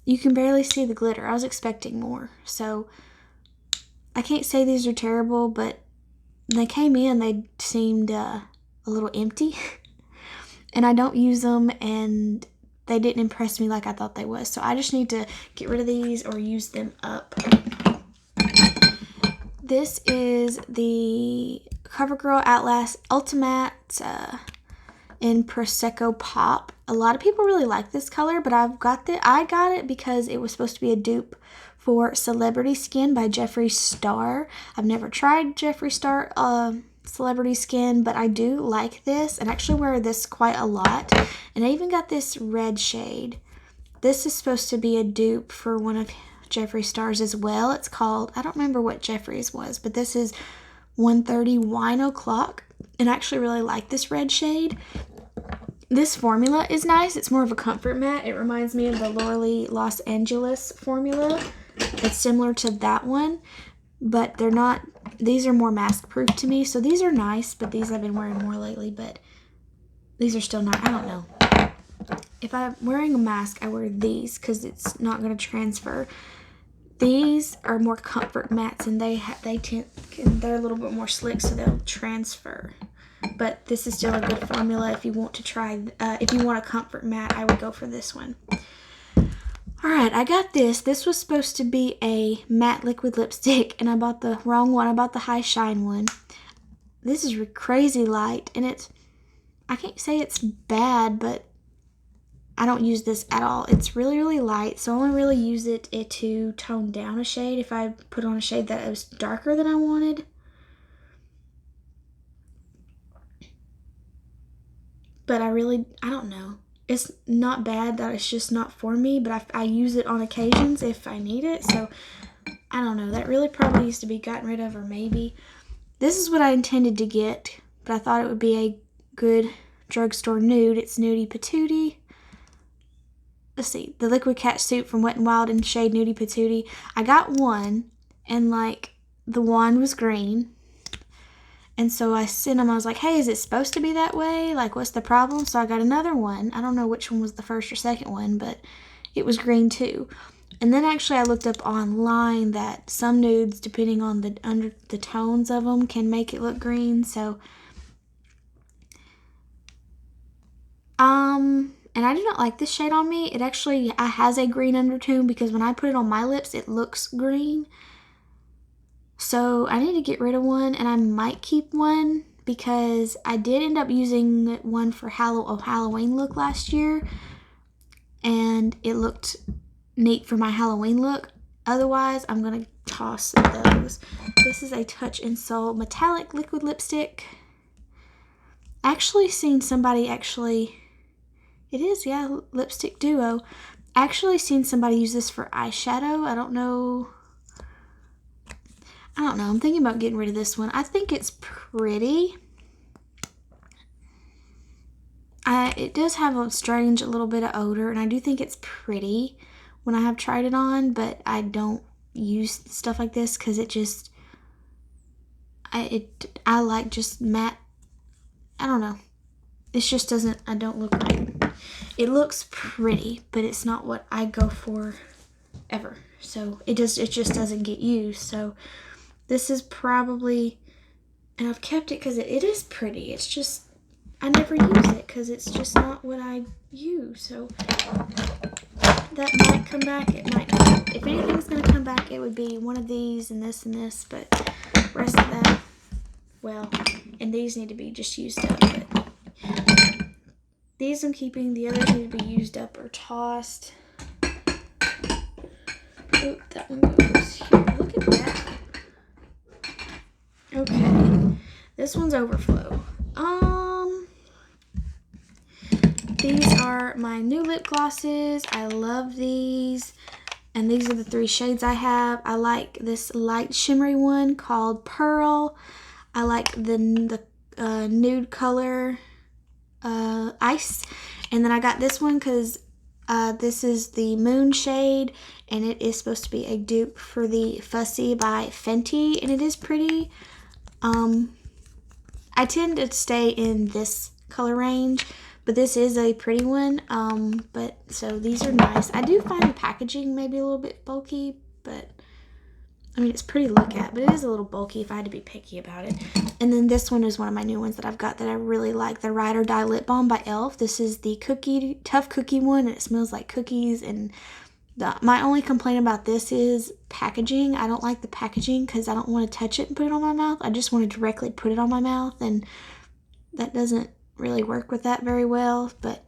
you can barely see the glitter. I was expecting more. So I can't say these are terrible, but they came in, they seemed a little empty. And I don't use them, and they didn't impress me like I thought they would. So I just need to get rid of these or use them up. This is the CoverGirl Outlast Ultimate in Prosecco Pop. A lot of people really like this color, but I got it because it was supposed to be a dupe for Celebrity Skin by Jeffree Star. I've never tried Jeffree Star Celebrity Skin, but I do like this and actually wear this quite a lot. And I even got this red shade. This is supposed to be a dupe for one of Jeffree Star's as well. It's called, I don't remember what Jeffree's was, but this is 130 Wine O'Clock. And I actually really like this red shade. This formula is nice. It's more of a comfort matte. It reminds me of the Lorelei Los Angeles formula. It's similar to that one, but they're not, these are more mask proof to me. So these are nice, but these I've been wearing more lately, but these are still not, I don't know. If I'm wearing a mask, I wear these because it's not going to transfer. These are more comfort mattes, and they're a little bit more slick, so they'll transfer. But this is still a good formula if you want to try. If you want a comfort matte, I would go for this one. All right, I got this. This was supposed to be a matte liquid lipstick, and I bought the wrong one. I bought the high shine one. This is crazy light, and I can't say it's bad, but I don't use this at all. It's really, really light, so I only really use it to tone down a shade if I put on a shade that was darker than I wanted. But I don't know. It's not bad that it's just not for me, but I use it on occasions if I need it, so I don't know. That really probably needs to be gotten rid of, or maybe. This is what I intended to get, but I thought it would be a good drugstore nude. It's Nudie Patootie. Let's see, the Liquid Cat Suit from Wet n Wild in shade Nudie Patootie. I got one, and like the wand was green, and so I sent him. I was like, "Hey, is it supposed to be that way? Like, what's the problem?" So I got another one. I don't know which one was the first or second one, but it was green too. And then actually, I looked up online that some nudes, depending on the tones of them, can make it look green. So, and I do not like this shade on me. It actually has a green undertone because when I put it on my lips, it looks green. So I need to get rid of one, and I might keep one because I did end up using one for a Halloween look last year, and it looked neat for my Halloween look. Otherwise, I'm going to toss those. This is a Touch in Soul metallic liquid lipstick. Actually seen somebody it is, yeah, Lipstick Duo. Actually seen somebody use this for eyeshadow. I don't know. I'm thinking about getting rid of this one. I think it's pretty. It does have a strange little bit of odor, and I do think it's pretty when I have tried it on, but I don't use stuff like this because it just, I like just matte, I don't know. It just doesn't, I don't look right. It looks pretty, but it's not what I go for ever. So it just doesn't get used. So this is probably, and I've kept it because it is pretty. It's just, I never use it because it's just not what I use. So that might come back. It might not. If anything's going to come back, it would be one of these and this. But the rest of that, well, and these need to be just used up. But these I'm keeping. The others need to be used up or tossed. Oop, that one goes here. Look at that. Okay. This one's overflow. These are my new lip glosses. I love these. And these are the 3 shades I have. I like this light shimmery one called Pearl. I like the nude color Ice. And then I got this one because this is the Moon shade. And it is supposed to be a dupe for the Fussy by Fenty. And it is pretty. I tend to stay in this color range. But this is a pretty one, but so these are nice. I do find the packaging maybe a little bit bulky, but I mean, it's pretty to look at, but it is a little bulky if I had to be picky about it. And then this one is one of my new ones that I've got that I really like, the Ride or Die Lip Balm by e.l.f. This is the tough cookie one, and it smells like cookies. And my only complaint about this is packaging. I don't like the packaging because I don't want to touch it and put it on my mouth. I just want to directly put it on my mouth, and that doesn't really work with that very well, but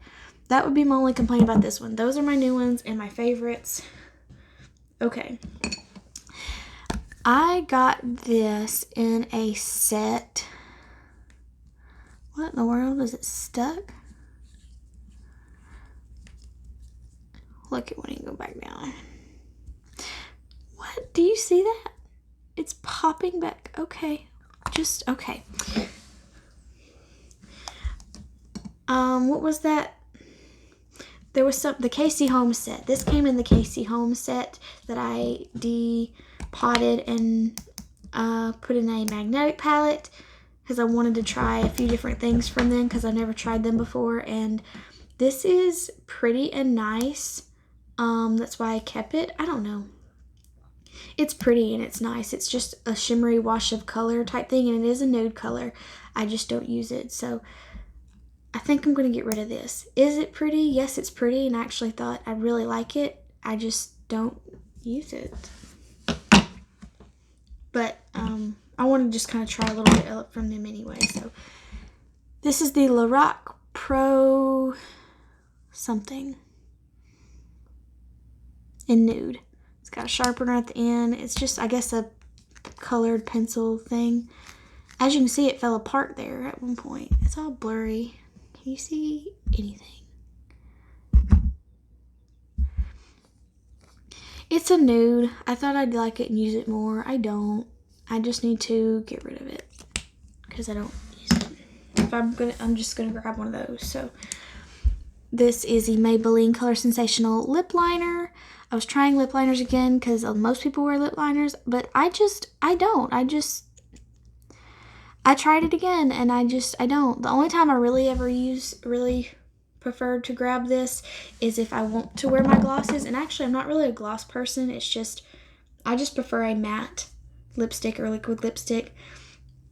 that would be my only complaint about this one. Those are my new ones and my favorites. Okay. I got this in a set. What in the world? Is it stuck? Look at when you go back down. What? Do you see that? It's popping back. Okay. Okay. What was that? There was the Casey Home set. This came in the Casey Home set that I depotted and put in a magnetic palette because I wanted to try a few different things from them because I've never tried them before. And this is pretty and nice. That's why I kept it. I don't know. It's pretty and it's nice. It's just a shimmery wash of color type thing, and it is a nude color. I just don't use it. So I think I'm going to get rid of this. Is it pretty? Yes, it's pretty, and I actually thought I really like it. I just don't use it. But I want to just kind of try a little bit from them anyway. So this is the Lorac Pro something in nude. It's got a sharpener at the end. It's just, I guess, a colored pencil thing. As you can see, it fell apart there at one point. It's all blurry. Can you see anything? It's a nude. I thought I'd like it and use it more. I don't. I just need to get rid of it because I don't use it. I'm just gonna grab one of those. So this is the Maybelline Color Sensational lip liner. I was trying lip liners again because most people wear lip liners, but I don't. I tried it again and I don't. The only time I really prefer to grab this is if I want to wear my glosses. And actually, I'm not really a gloss person. It's just, I just prefer a matte lipstick or liquid lipstick.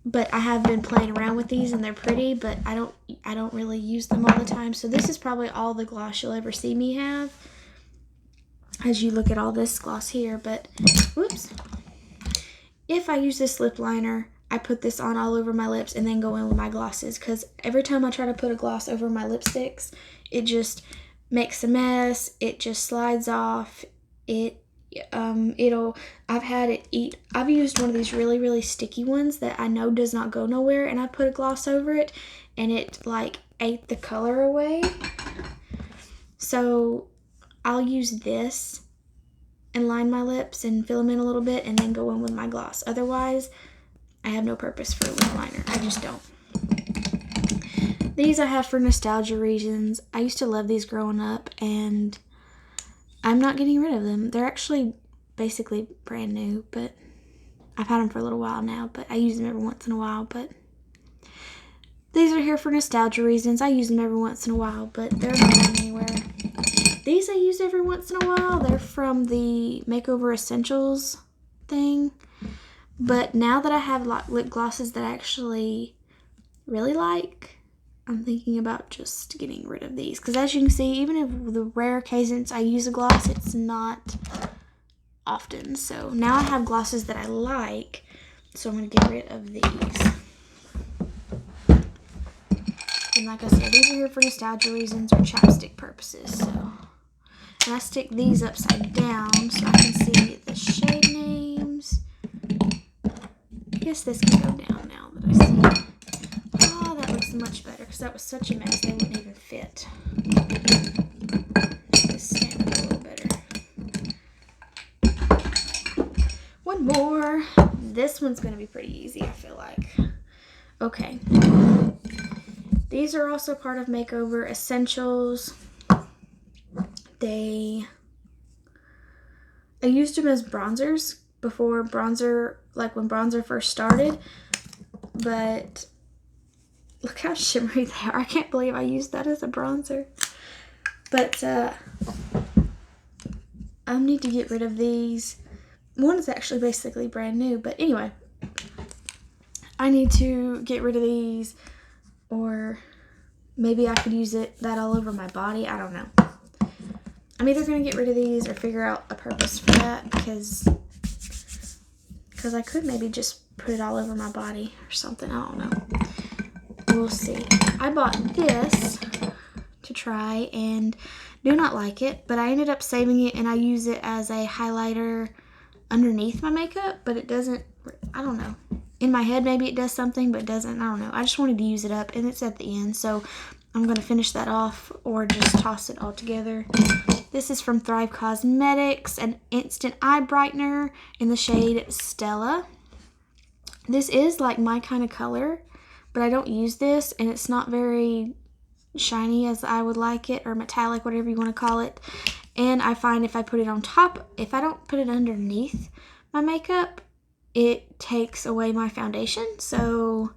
But I have been playing around with these and they're pretty, but I don't really use them all the time. So this is probably all the gloss you'll ever see me have as you look at all this gloss here. But, whoops. If I use this lip liner, I put this on all over my lips and then go in with my glosses, because every time I try to put a gloss over my lipsticks, it just makes a mess. It just slides off. It I've used one of these really, really sticky ones that I know does not go nowhere, and I put a gloss over it, and it like ate the color away. So I'll use this and line my lips and fill them in a little bit and then go in with my gloss. Otherwise, I have no purpose for a lip liner. I just don't. These I have for nostalgia reasons. I used to love these growing up, and I'm not getting rid of them. They're actually basically brand new, but I've had them for a little while now, but I use them every once in a while. But these are here for nostalgia reasons. I use them every once in a while, but they're not going anywhere. These I use every once in a while. They're from the Makeover Essentials thing. But now that I have lip glosses that I actually really like, I'm thinking about just getting rid of these. Because as you can see, even if the rare occasions I use a gloss, it's not often. So now I have glosses that I like, so I'm going to get rid of these. And like I said, these are here for nostalgia reasons or chapstick purposes. So, and I stick these upside down so I can see the shade names. I guess this can go down now that I see it. Oh, that looks much better because that was such a mess they wouldn't even fit. This stand up a little better. One more. This one's going to be pretty easy, I feel like. Okay. These are also part of Makeover Essentials. I used them as bronzers before bronzer, like when bronzer first started. But look how shimmery they are. I can't believe I used that as a bronzer. But I need to get rid of these. One is actually basically brand new. But anyway, I need to get rid of these. Or maybe I could use that all over my body. I don't know. I'm either going to get rid of these or figure out a purpose for that. Because I could maybe just put it all over my body or something. I don't know. We'll see. I bought this to try and do not like it, but I ended up saving it and I use it as a highlighter underneath my makeup, but it doesn't, I don't know. In my head maybe it does something, but it doesn't. I don't know. I just wanted to use it up and it's at the end, so I'm going to finish that off or just toss it all together. This is from Thrive Cosmetics, an instant eye brightener in the shade Stella. This is like my kind of color, but I don't use this, and it's not very shiny as I would like it, or metallic, whatever you want to call it. And I find if I put it on top, if I don't put it underneath my makeup, it takes away my foundation. So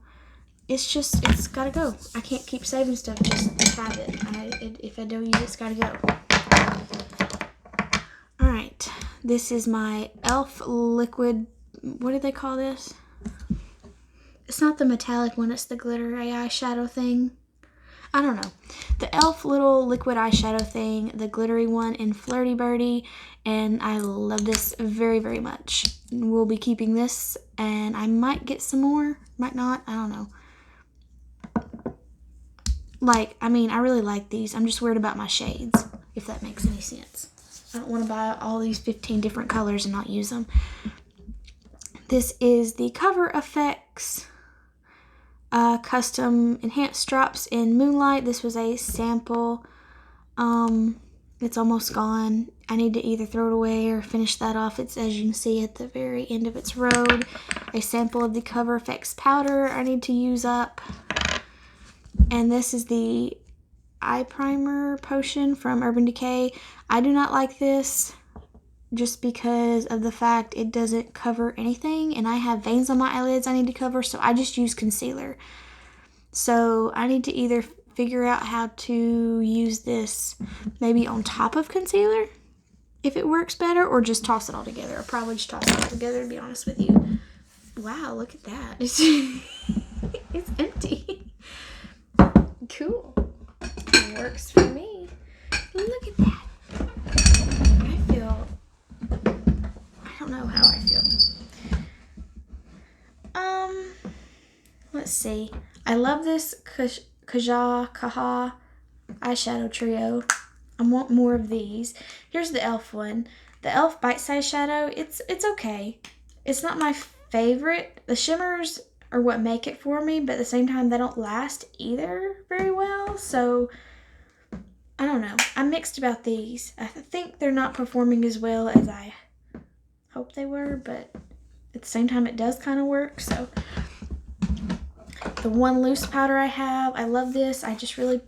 it's gotta go. I can't keep saving stuff, just have it. If I don't use it, it's gotta go. Alright, this is my e.l.f. liquid, what do they call this? It's not the metallic one, it's the glittery eyeshadow thing. I don't know. The e.l.f. little liquid eyeshadow thing, the glittery one in Flirty Birdie, and I love this very, very much. We'll be keeping this, and I might get some more, might not, I don't know. I really like these. I'm just weird about my shades, if that makes any sense. I don't want to buy all these 15 different colors and not use them. This is the Cover FX custom enhanced drops in Moonlight. This was a sample. It's almost gone. I need to either throw it away or finish that off. It's, as you can see, at the very end of its road. A sample of the Cover FX powder I need to use up. And this is the eye primer potion from Urban Decay. I do not like this just because of the fact it doesn't cover anything, and I have veins on my eyelids I need to cover, so I just use concealer. So I need to either figure out how to use this maybe on top of concealer if it works better, or just toss it all together. I'll probably just toss it all together, to be honest with you. Wow, look at that. It's empty. Cool. It works for me. Look at that. I don't know how I feel. Let's see. I love this Kaha eyeshadow trio. I want more of these. Here's the e.l.f. one. The e.l.f. Bite Size Shadow, it's okay. It's not my favorite. The shimmers are what make it for me, but at the same time, they don't last either very well. So, I don't know. I'm mixed about these. I think they're not performing as well as I hoped they were, but at the same time, it does kind of work. So, the one loose powder I have, I love this. I just really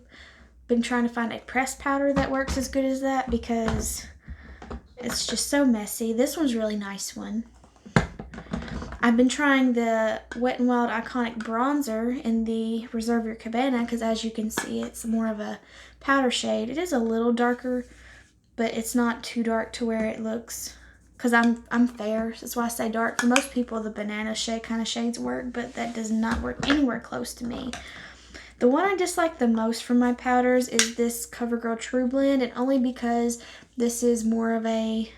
been trying to find a pressed powder that works as good as that because it's just so messy. This one's a really nice one. I've been trying the Wet n Wild Iconic Bronzer in the Reserve Your Cabana because, as you can see, it's more of a powder shade. It is a little darker, but it's not too dark to where it looks, because I'm fair. That's why I say dark. For most people, the banana shade kind of shades work, but that does not work anywhere close to me. The one I dislike the most from my powders is this CoverGirl True Blend, and only because this is more of a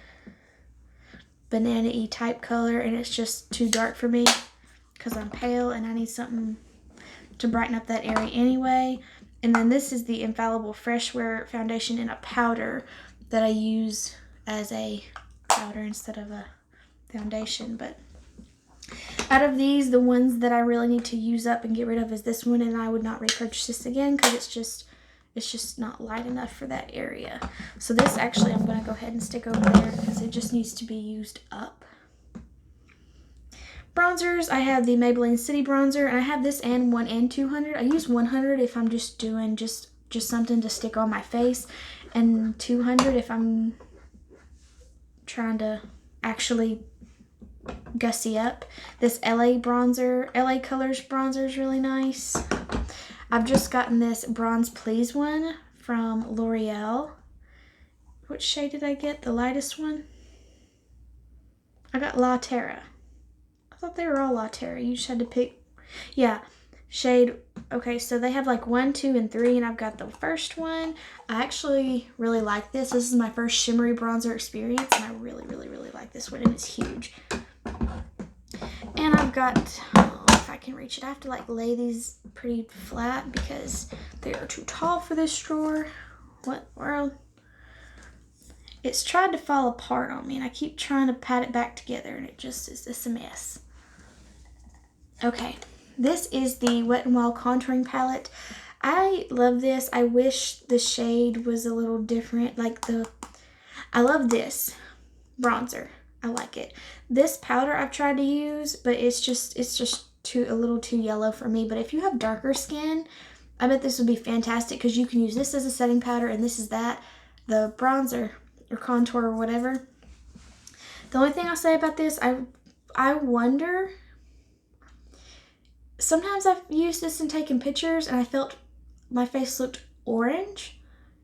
banana-y type color, and it's just too dark for me because I'm pale and I need something to brighten up that area anyway. And then this is the Infallible Fresh Wear Foundation in a powder that I use as a powder instead of a foundation. But out of these, the ones that I really need to use up and get rid of is this one, and I would not repurchase this again because it's just not light enough for that area. So this, actually, I'm going to go ahead and stick over there because it just needs to be used up. Bronzers, I have the Maybelline City Bronzer, and I have this and 1 and 200. I use 100 if I'm just doing just something to stick on my face, and 200 if I'm trying to actually gussy up. This LA bronzer, LA Colors bronzer is really nice. I've just gotten this Bronze Please one from L'Oreal. Which shade did I get? The lightest one? I got La Terra. I thought they were all La Terra. You just had to pick. Yeah. Shade. Okay, so they have like 1, 2, and 3, and I've got the first one. I actually really like this. This is my first shimmery bronzer experience, and I really, really, really like this one, and it's huge. And I've got, if I can reach it, I have to like lay these pretty flat because they are too tall for this drawer. What world? It's tried to fall apart on me, and I keep trying to pat it back together, and it's a mess. Okay, this is the Wet n Wild Contouring Palette. I love this. I wish the shade was a little different. I love this bronzer. I like it. This powder I've tried to use, but it's just a little too yellow for me. But if you have darker skin, I bet this would be fantastic because you can use this as a setting powder and this is the bronzer or contour or whatever. The only thing I'll say about this, I wonder, sometimes I've used this and taken pictures and I felt my face looked orange,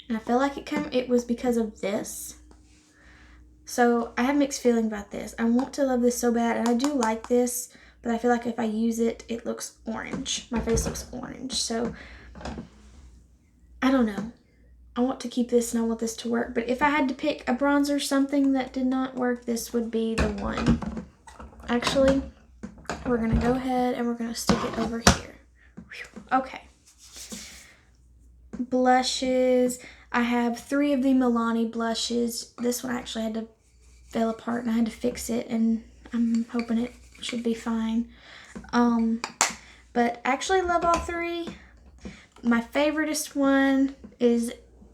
and I feel like it was because of this. So I have mixed feelings about this. I want to love this so bad, and I do like this, but I feel like if I use it, it looks orange. My face looks orange. So I don't know. I want to keep this and I want this to work. But if I had to pick a bronzer, something that did not work, this would be the one. Actually, we're going to go ahead and we're going to stick it over here. Okay. Blushes. I have 3 of the Milani blushes. This one actually had to fell apart and I had to fix it, and I'm hoping it should be fine. But actually love all 3. My favoriteest one is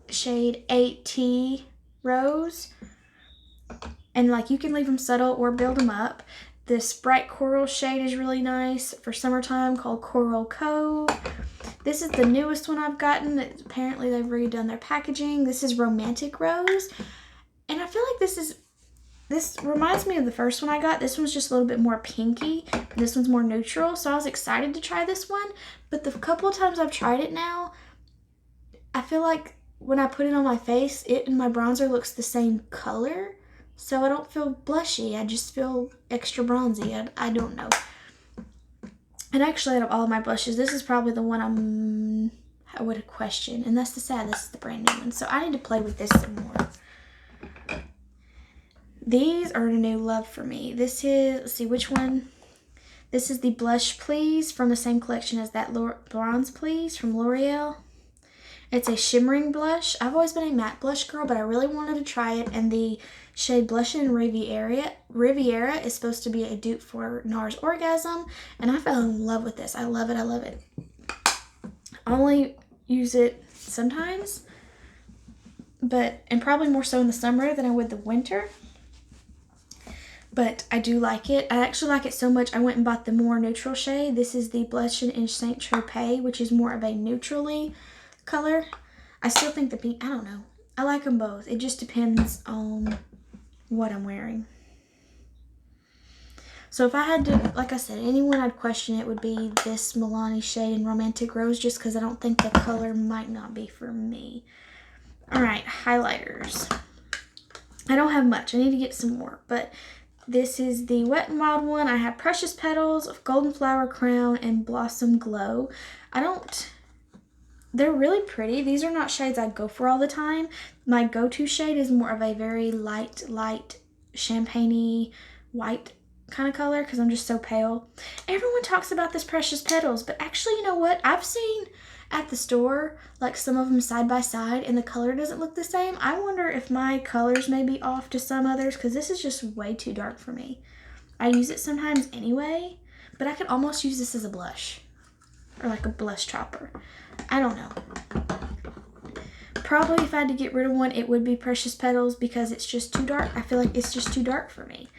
shade 8T Rose. And like, you can leave them subtle or build them up. This bright coral shade is really nice for summertime, called Coral Cove. This is the newest one I've gotten. Apparently they've redone their packaging. This is Romantic Rose. And I feel like this reminds me of the first one I got. This one's just a little bit more pinky. This one's more neutral. So I was excited to try this one. But the couple of times I've tried it now, I feel like when I put it on my face, it and my bronzer looks the same color. So I don't feel blushy. I just feel extra bronzy. I don't know. And actually, out of all of my blushes, this is probably the one I would question. And that's the sad. This is the brand new one. So I need to play with this some more. These are a new love for me. This is, let's see which one. This is the Blush Please from the same collection as that Bronze Please from L'Oreal. It's a shimmering blush. I've always been a matte blush girl, but I really wanted to try it. And the shade Blush in Riviera is supposed to be a dupe for NARS Orgasm. And I fell in love with this. I love it. I love it. I only use it sometimes, and probably more so in the summer than I would the winter. But I do like it. I actually like it so much I went and bought the more neutral shade. This is the Blush in Saint Tropez, which is more of a neutrally color. I still think the pink, I don't know. I like them both. It just depends on what I'm wearing. So if I had to, like I said, anyone I'd question it would be this Milani shade in Romantic Rose, just because I don't think the color might not be for me. Alright, highlighters. I don't have much. I need to get some more, but this is the Wet n Wild one. I have Precious Petals, Golden Flower Crown, and Blossom Glow. They're really pretty. These are not shades I go for all the time. My go-to shade is more of a very light champagne-y white kind of color because I'm just so pale. Everyone talks about this Precious Petals, but actually, you know what? I've seen at the store, like some of them side by side, and the color doesn't look the same. I wonder if my colors may be off to some others because this is just way too dark for me. I use it sometimes anyway, but I could almost use this as a blush or like a blush topper. I don't know. Probably if I had to get rid of one, it would be Precious Petals because it's just too dark. I feel like it's just too dark for me.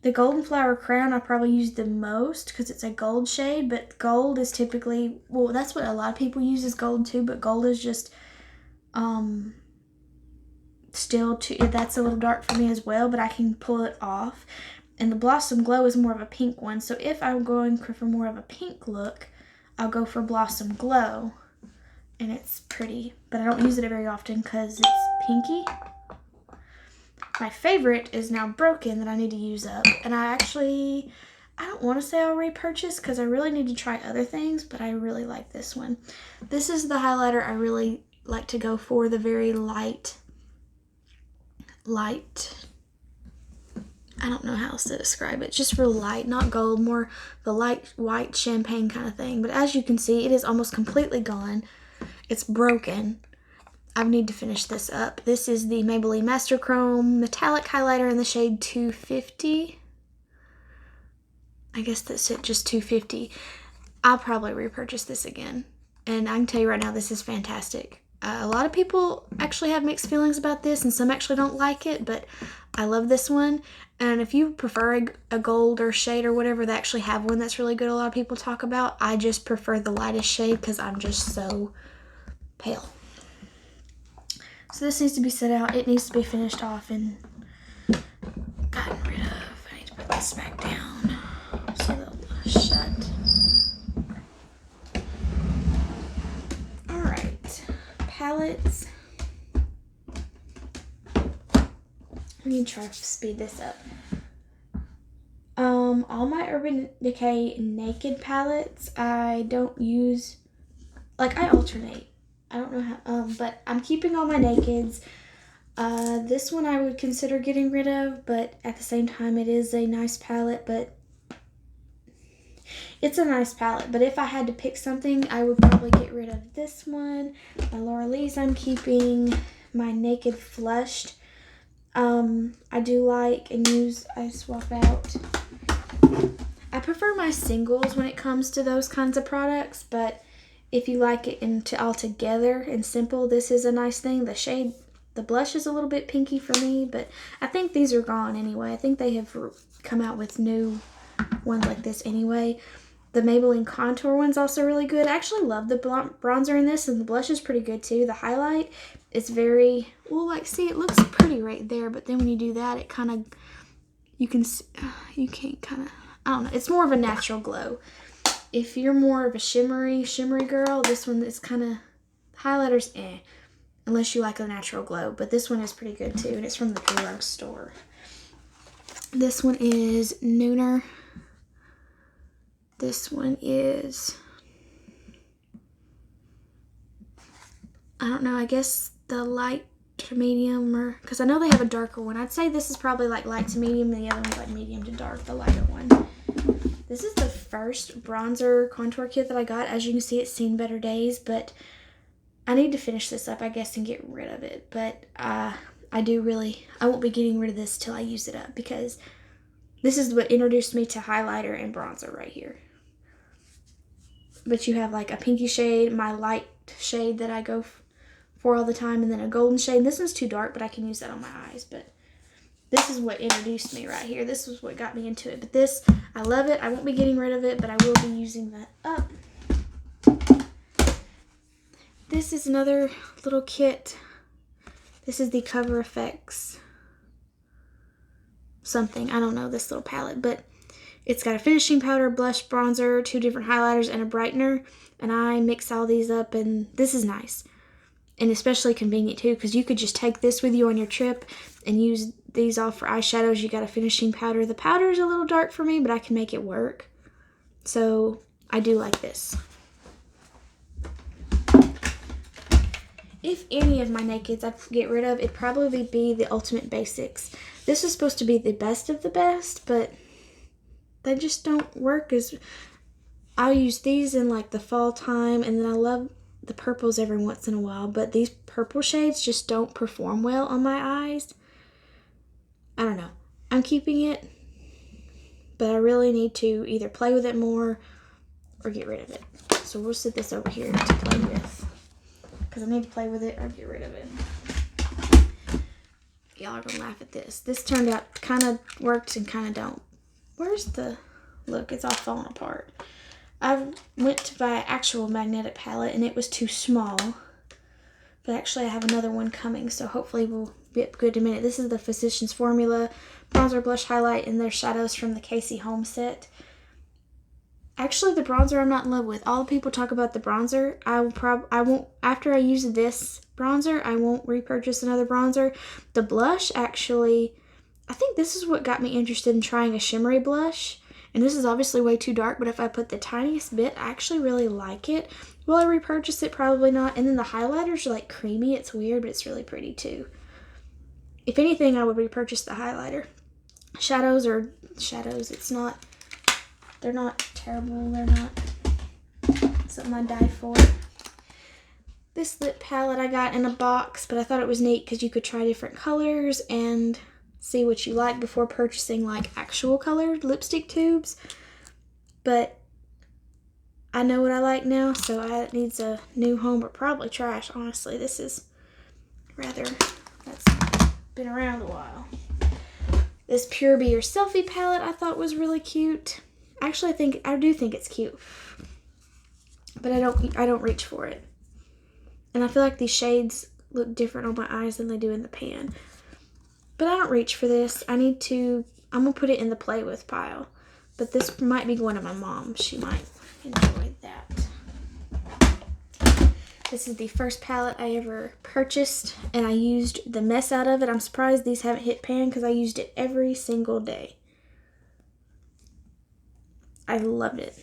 The Golden Flower Crown I probably use the most because it's a gold shade, but gold is typically, well, that's what a lot of people use is gold too, but gold is just still too, that's a little dark for me as well, but I can pull it off. And the Blossom Glow is more of a pink one, so if I'm going for more of a pink look, I'll go for Blossom Glow, and it's pretty, but I don't use it very often because it's pinky. My favorite is now Broken that I need to use up, and I don't want to say I'll repurchase because I really need to try other things, but I really like this one. This is the highlighter I really like to go for, the very light, I don't know how else to describe it. Just real light, not gold, more the light white champagne kind of thing. But as you can see, it is almost completely gone. It's broken. I need to finish this up. This is the Maybelline Master Chrome Metallic Highlighter in the shade 250. I guess that's it, just 250. I'll probably repurchase this again. And I can tell you right now, this is fantastic. A lot of people actually have mixed feelings about this, and some actually don't like it, but I love this one. And if you prefer a gold or shade or whatever, they actually have one that's really good a lot of people talk about. I just prefer the lightest shade because I'm just so pale. So this needs to be set out. It needs to be finished off and gotten rid of. I need to put this back down so they'll shut. Alright, palettes. I'm going to try to speed this up. All my Urban Decay Naked palettes, I don't use, like I alternate. I don't know how, but I'm keeping all my Nakeds. This one I would consider getting rid of, but at the same time it is a nice palette, but it's a nice palette. But if I had to pick something, I would probably get rid of this one. My Laura Lee's I'm keeping. My Naked Flushed. I do like and use, I swap out. I prefer my singles when it comes to those kinds of products, but if you like it all together and simple, this is a nice thing. The blush is a little bit pinky for me, but I think these are gone anyway. I think they have come out with new ones like this anyway. The Maybelline Contour one's also really good. I actually love the bronzer in this, and the blush is pretty good too. The highlight is very, well, like, see, it looks pretty right there, but then when you do that, it kind of, you can't kind of, I don't know. It's more of a natural glow. If you're more of a shimmery girl, this one is kind of, highlighter's unless you like a natural glow. But this one is pretty good too, and it's from the drug store. This one is Nooner. This one is, I don't know, I guess the light to medium, or, because I know they have a darker one. I'd say this is probably like light to medium, and the other one's like medium to dark, the lighter one. This is the first bronzer contour kit that I got. As you can see, it's seen better days, but I need to finish this up, I guess, and get rid of it. But I won't be getting rid of this till I use it up, because this is what introduced me to highlighter and bronzer right here. But you have like a pinky shade, my light shade that I go for all the time, and then a golden shade. This one's too dark, but I can use that on my eyes. But this is what introduced me right here. This was what got me into it. But this, I love it. I won't be getting rid of it, but I will be using that up. This is another little kit. This is the Cover FX something. I don't know this little palette, but it's got a finishing powder, blush, bronzer, 2 different highlighters, and a brightener. And I mix all these up, and this is nice. And especially convenient too, because you could just take this with you on your trip and use these all for eyeshadows. You got a finishing powder. The powder is a little dark for me, but I can make it work. So I do like this. If any of my nakeds I get rid of, it'd probably be the Ultimate Basics. This is supposed to be the best of the best, but they just don't work as... I'll use these in like the fall time, and then I love the purples every once in a while, but these purple shades just don't perform well on my eyes. I don't know. I'm keeping it, but I really need to either play with it more or get rid of it. So we'll set this over here to play with, because I need to play with it or get rid of it. Y'all are gonna laugh at this. This turned out kind of works and kind of don't. Where's the... Look, it's all falling apart. I went to buy an actual magnetic palette, and it was too small. But actually, I have another one coming, so hopefully we'll be good in a minute. This is the Physicians Formula bronzer, blush, highlight, and their shadows from the Casey Home set. Actually, the bronzer I'm not in love with. All the people talk about the bronzer. I won't, after I use this bronzer, I won't repurchase another bronzer. The blush, actually, I think this is what got me interested in trying a shimmery blush. And this is obviously way too dark, but if I put the tiniest bit, I actually really like it. Will I repurchase it? Probably not. And then the highlighters are like creamy. It's weird, but it's really pretty too. If anything, I would repurchase the highlighter. Shadows are shadows. They're not terrible. They're not something I die for. This lip palette I got in a box, but I thought it was neat because you could try different colors and see what you like before purchasing like actual colored lipstick tubes. But I know what I like now, so it needs a new home, or probably trash, honestly. This is that's been around a while. This Pure Be Your Selfie palette I thought was really cute. Actually, I do think it's cute, but I don't reach for it. And I feel like these shades look different on my eyes than they do in the pan. But I don't reach for this. I'm going to put it in the play with pile. But this might be going to my mom. She might enjoy that. This is the first palette I ever purchased, and I used the mess out of it. I'm surprised these haven't hit pan because I used it every single day. I loved it.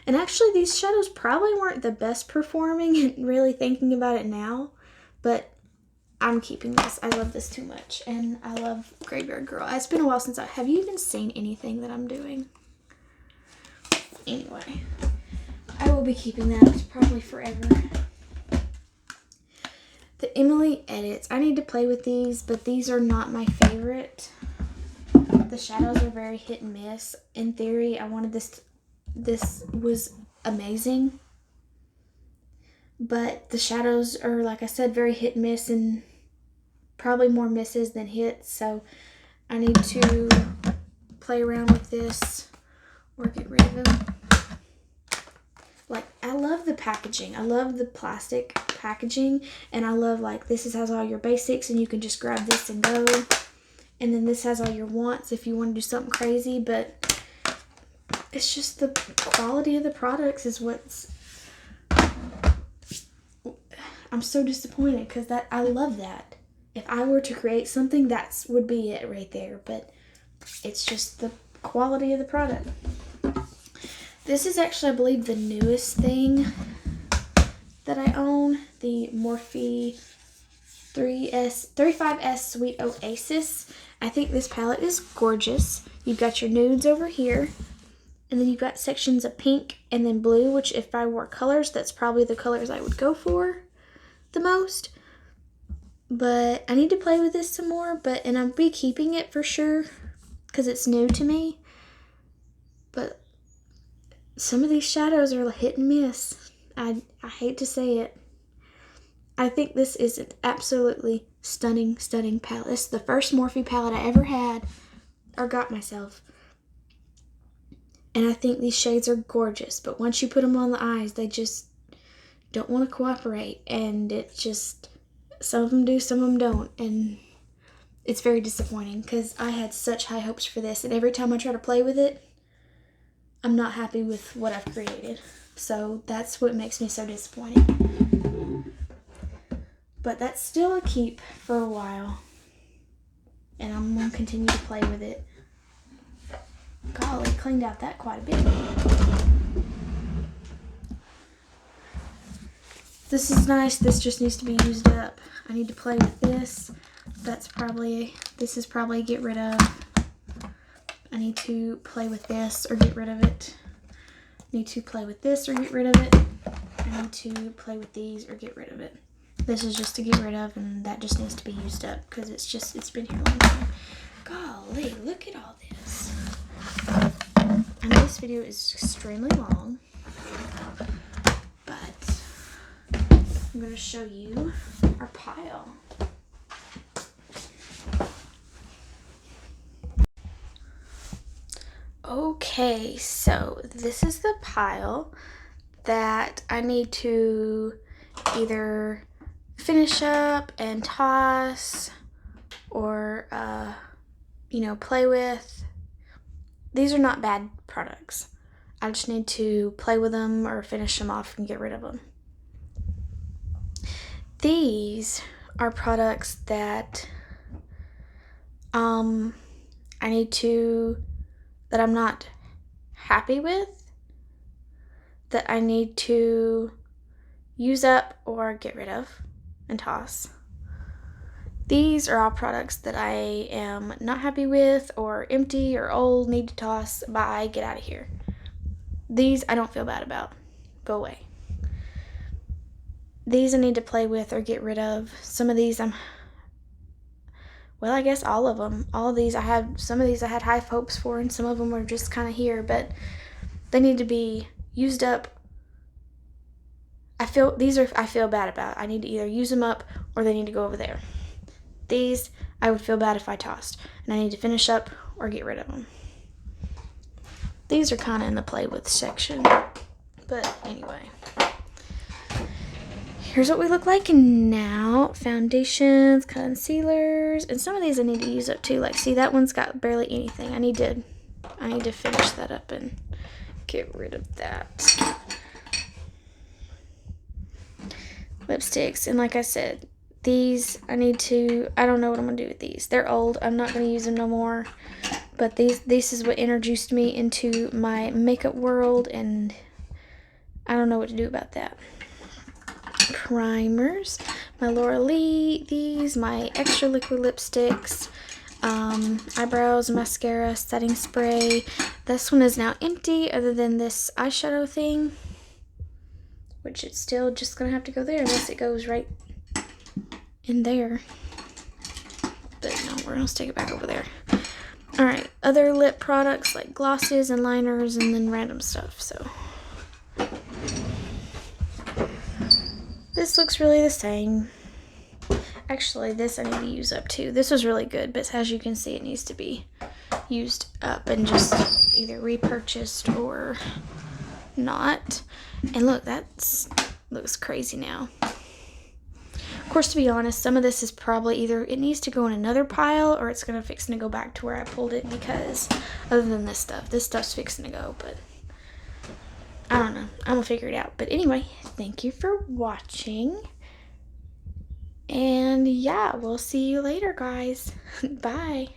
And actually, these shadows probably weren't the best performing, really thinking about it now. But I'm keeping this. I love this too much. And I love Graveyard Girl. It's been a while since have you even seen anything that I'm doing? Anyway, I will be keeping that probably forever. The Emily Edits. I need to play with these, but these are not my favorite. The shadows are very hit and miss. In theory, I wanted this. This was amazing. But the shadows are, like I said, very hit and miss, and probably more misses than hits. So I need to play around with this or get rid of them. Like, I love the packaging. I love the plastic packaging, and I love, like, has all your basics, and you can just grab this and go. And then this has all your wants if you want to do something crazy, but it's just the quality of the products is what's... I'm so disappointed because I love that. If I were to create something, that would be it right there, but it's just the quality of the product. This is actually, I believe, the newest thing that I own, the Morphe 35S Sweet Oasis. I think this palette is gorgeous. You've got your nudes over here, and then you've got sections of pink and then blue, which if I wore colors, that's probably the colors I would go for. the most. But I need to play with this some more, and I'll be keeping it for sure because it's new to me. But some of these shadows are hit and miss. I hate to say it. I think this is an absolutely stunning, stunning palette. This is the first Morphe palette I ever had or got myself. And I think these shades are gorgeous, but once you put them on the eyes, they just don't want to cooperate. And it just, some of them do, some of them don't. And it's very disappointing because I had such high hopes for this. And every time I try to play with it, I'm not happy with what I've created. So that's what makes me so disappointed. But that's still a keep for a while. And I'm going to continue to play with it. Golly, cleaned out that quite a bit. This is nice. This just needs to be used up. I need to play with this. This is probably get rid of. I need to play with this or get rid of it. Need to play with this or get rid of it. I need to play with these or get rid of it. This is just to get rid of, and that just needs to be used up because it's been here a long time. Golly, look at all this. I know this video is extremely long, but I'm going to show you our pile. Okay, so this is the pile that I need to either finish up and toss or, play with. These are not bad products. I just need to play with them or finish them off and get rid of them. These are products that that I'm not happy with, that I need to use up or get rid of and toss. These are all products that I am not happy with or empty or old, need to toss, bye, get out of here. These I don't feel bad about. Go away. These I need to play with or get rid of. Some of these I guess all of them. All of these some of these I had high hopes for, and some of them were just kind of here, but they need to be used up. I feel bad about. I need to either use them up or they need to go over there. These I would feel bad if I tossed, and I need to finish up or get rid of them. These are kind of in the play with section, but anyway. Here's what we look like now. Foundations, concealers, and some of these I need to use up too. Like, see, that one's got barely anything. I need to finish that up and get rid of that. Lipsticks, and like I said, these I don't know what I'm gonna do with these. They're old. I'm not gonna use them no more. But this is what introduced me into my makeup world, and I don't know what to do about that. Primers, my Laura Lee, these, my extra liquid lipsticks, eyebrows, mascara, setting spray. This one is now empty other than this eyeshadow thing, which it's still just gonna have to go there unless it goes right in there. But no, we're gonna stick it back over there. All right, other lip products like glosses and liners and then random stuff. So this looks really the same. Actually, this I need to use up too. This was really good, but as you can see, it needs to be used up and just either repurchased or not. And look, looks crazy now. Of course, to be honest, some of this is probably either it needs to go in another pile or it's fixing to go back to where I pulled it, because other than this stuff's fixing to go, but I don't know. I'm gonna figure it out. But anyway, thank you for watching. And yeah, we'll see you later, guys. Bye.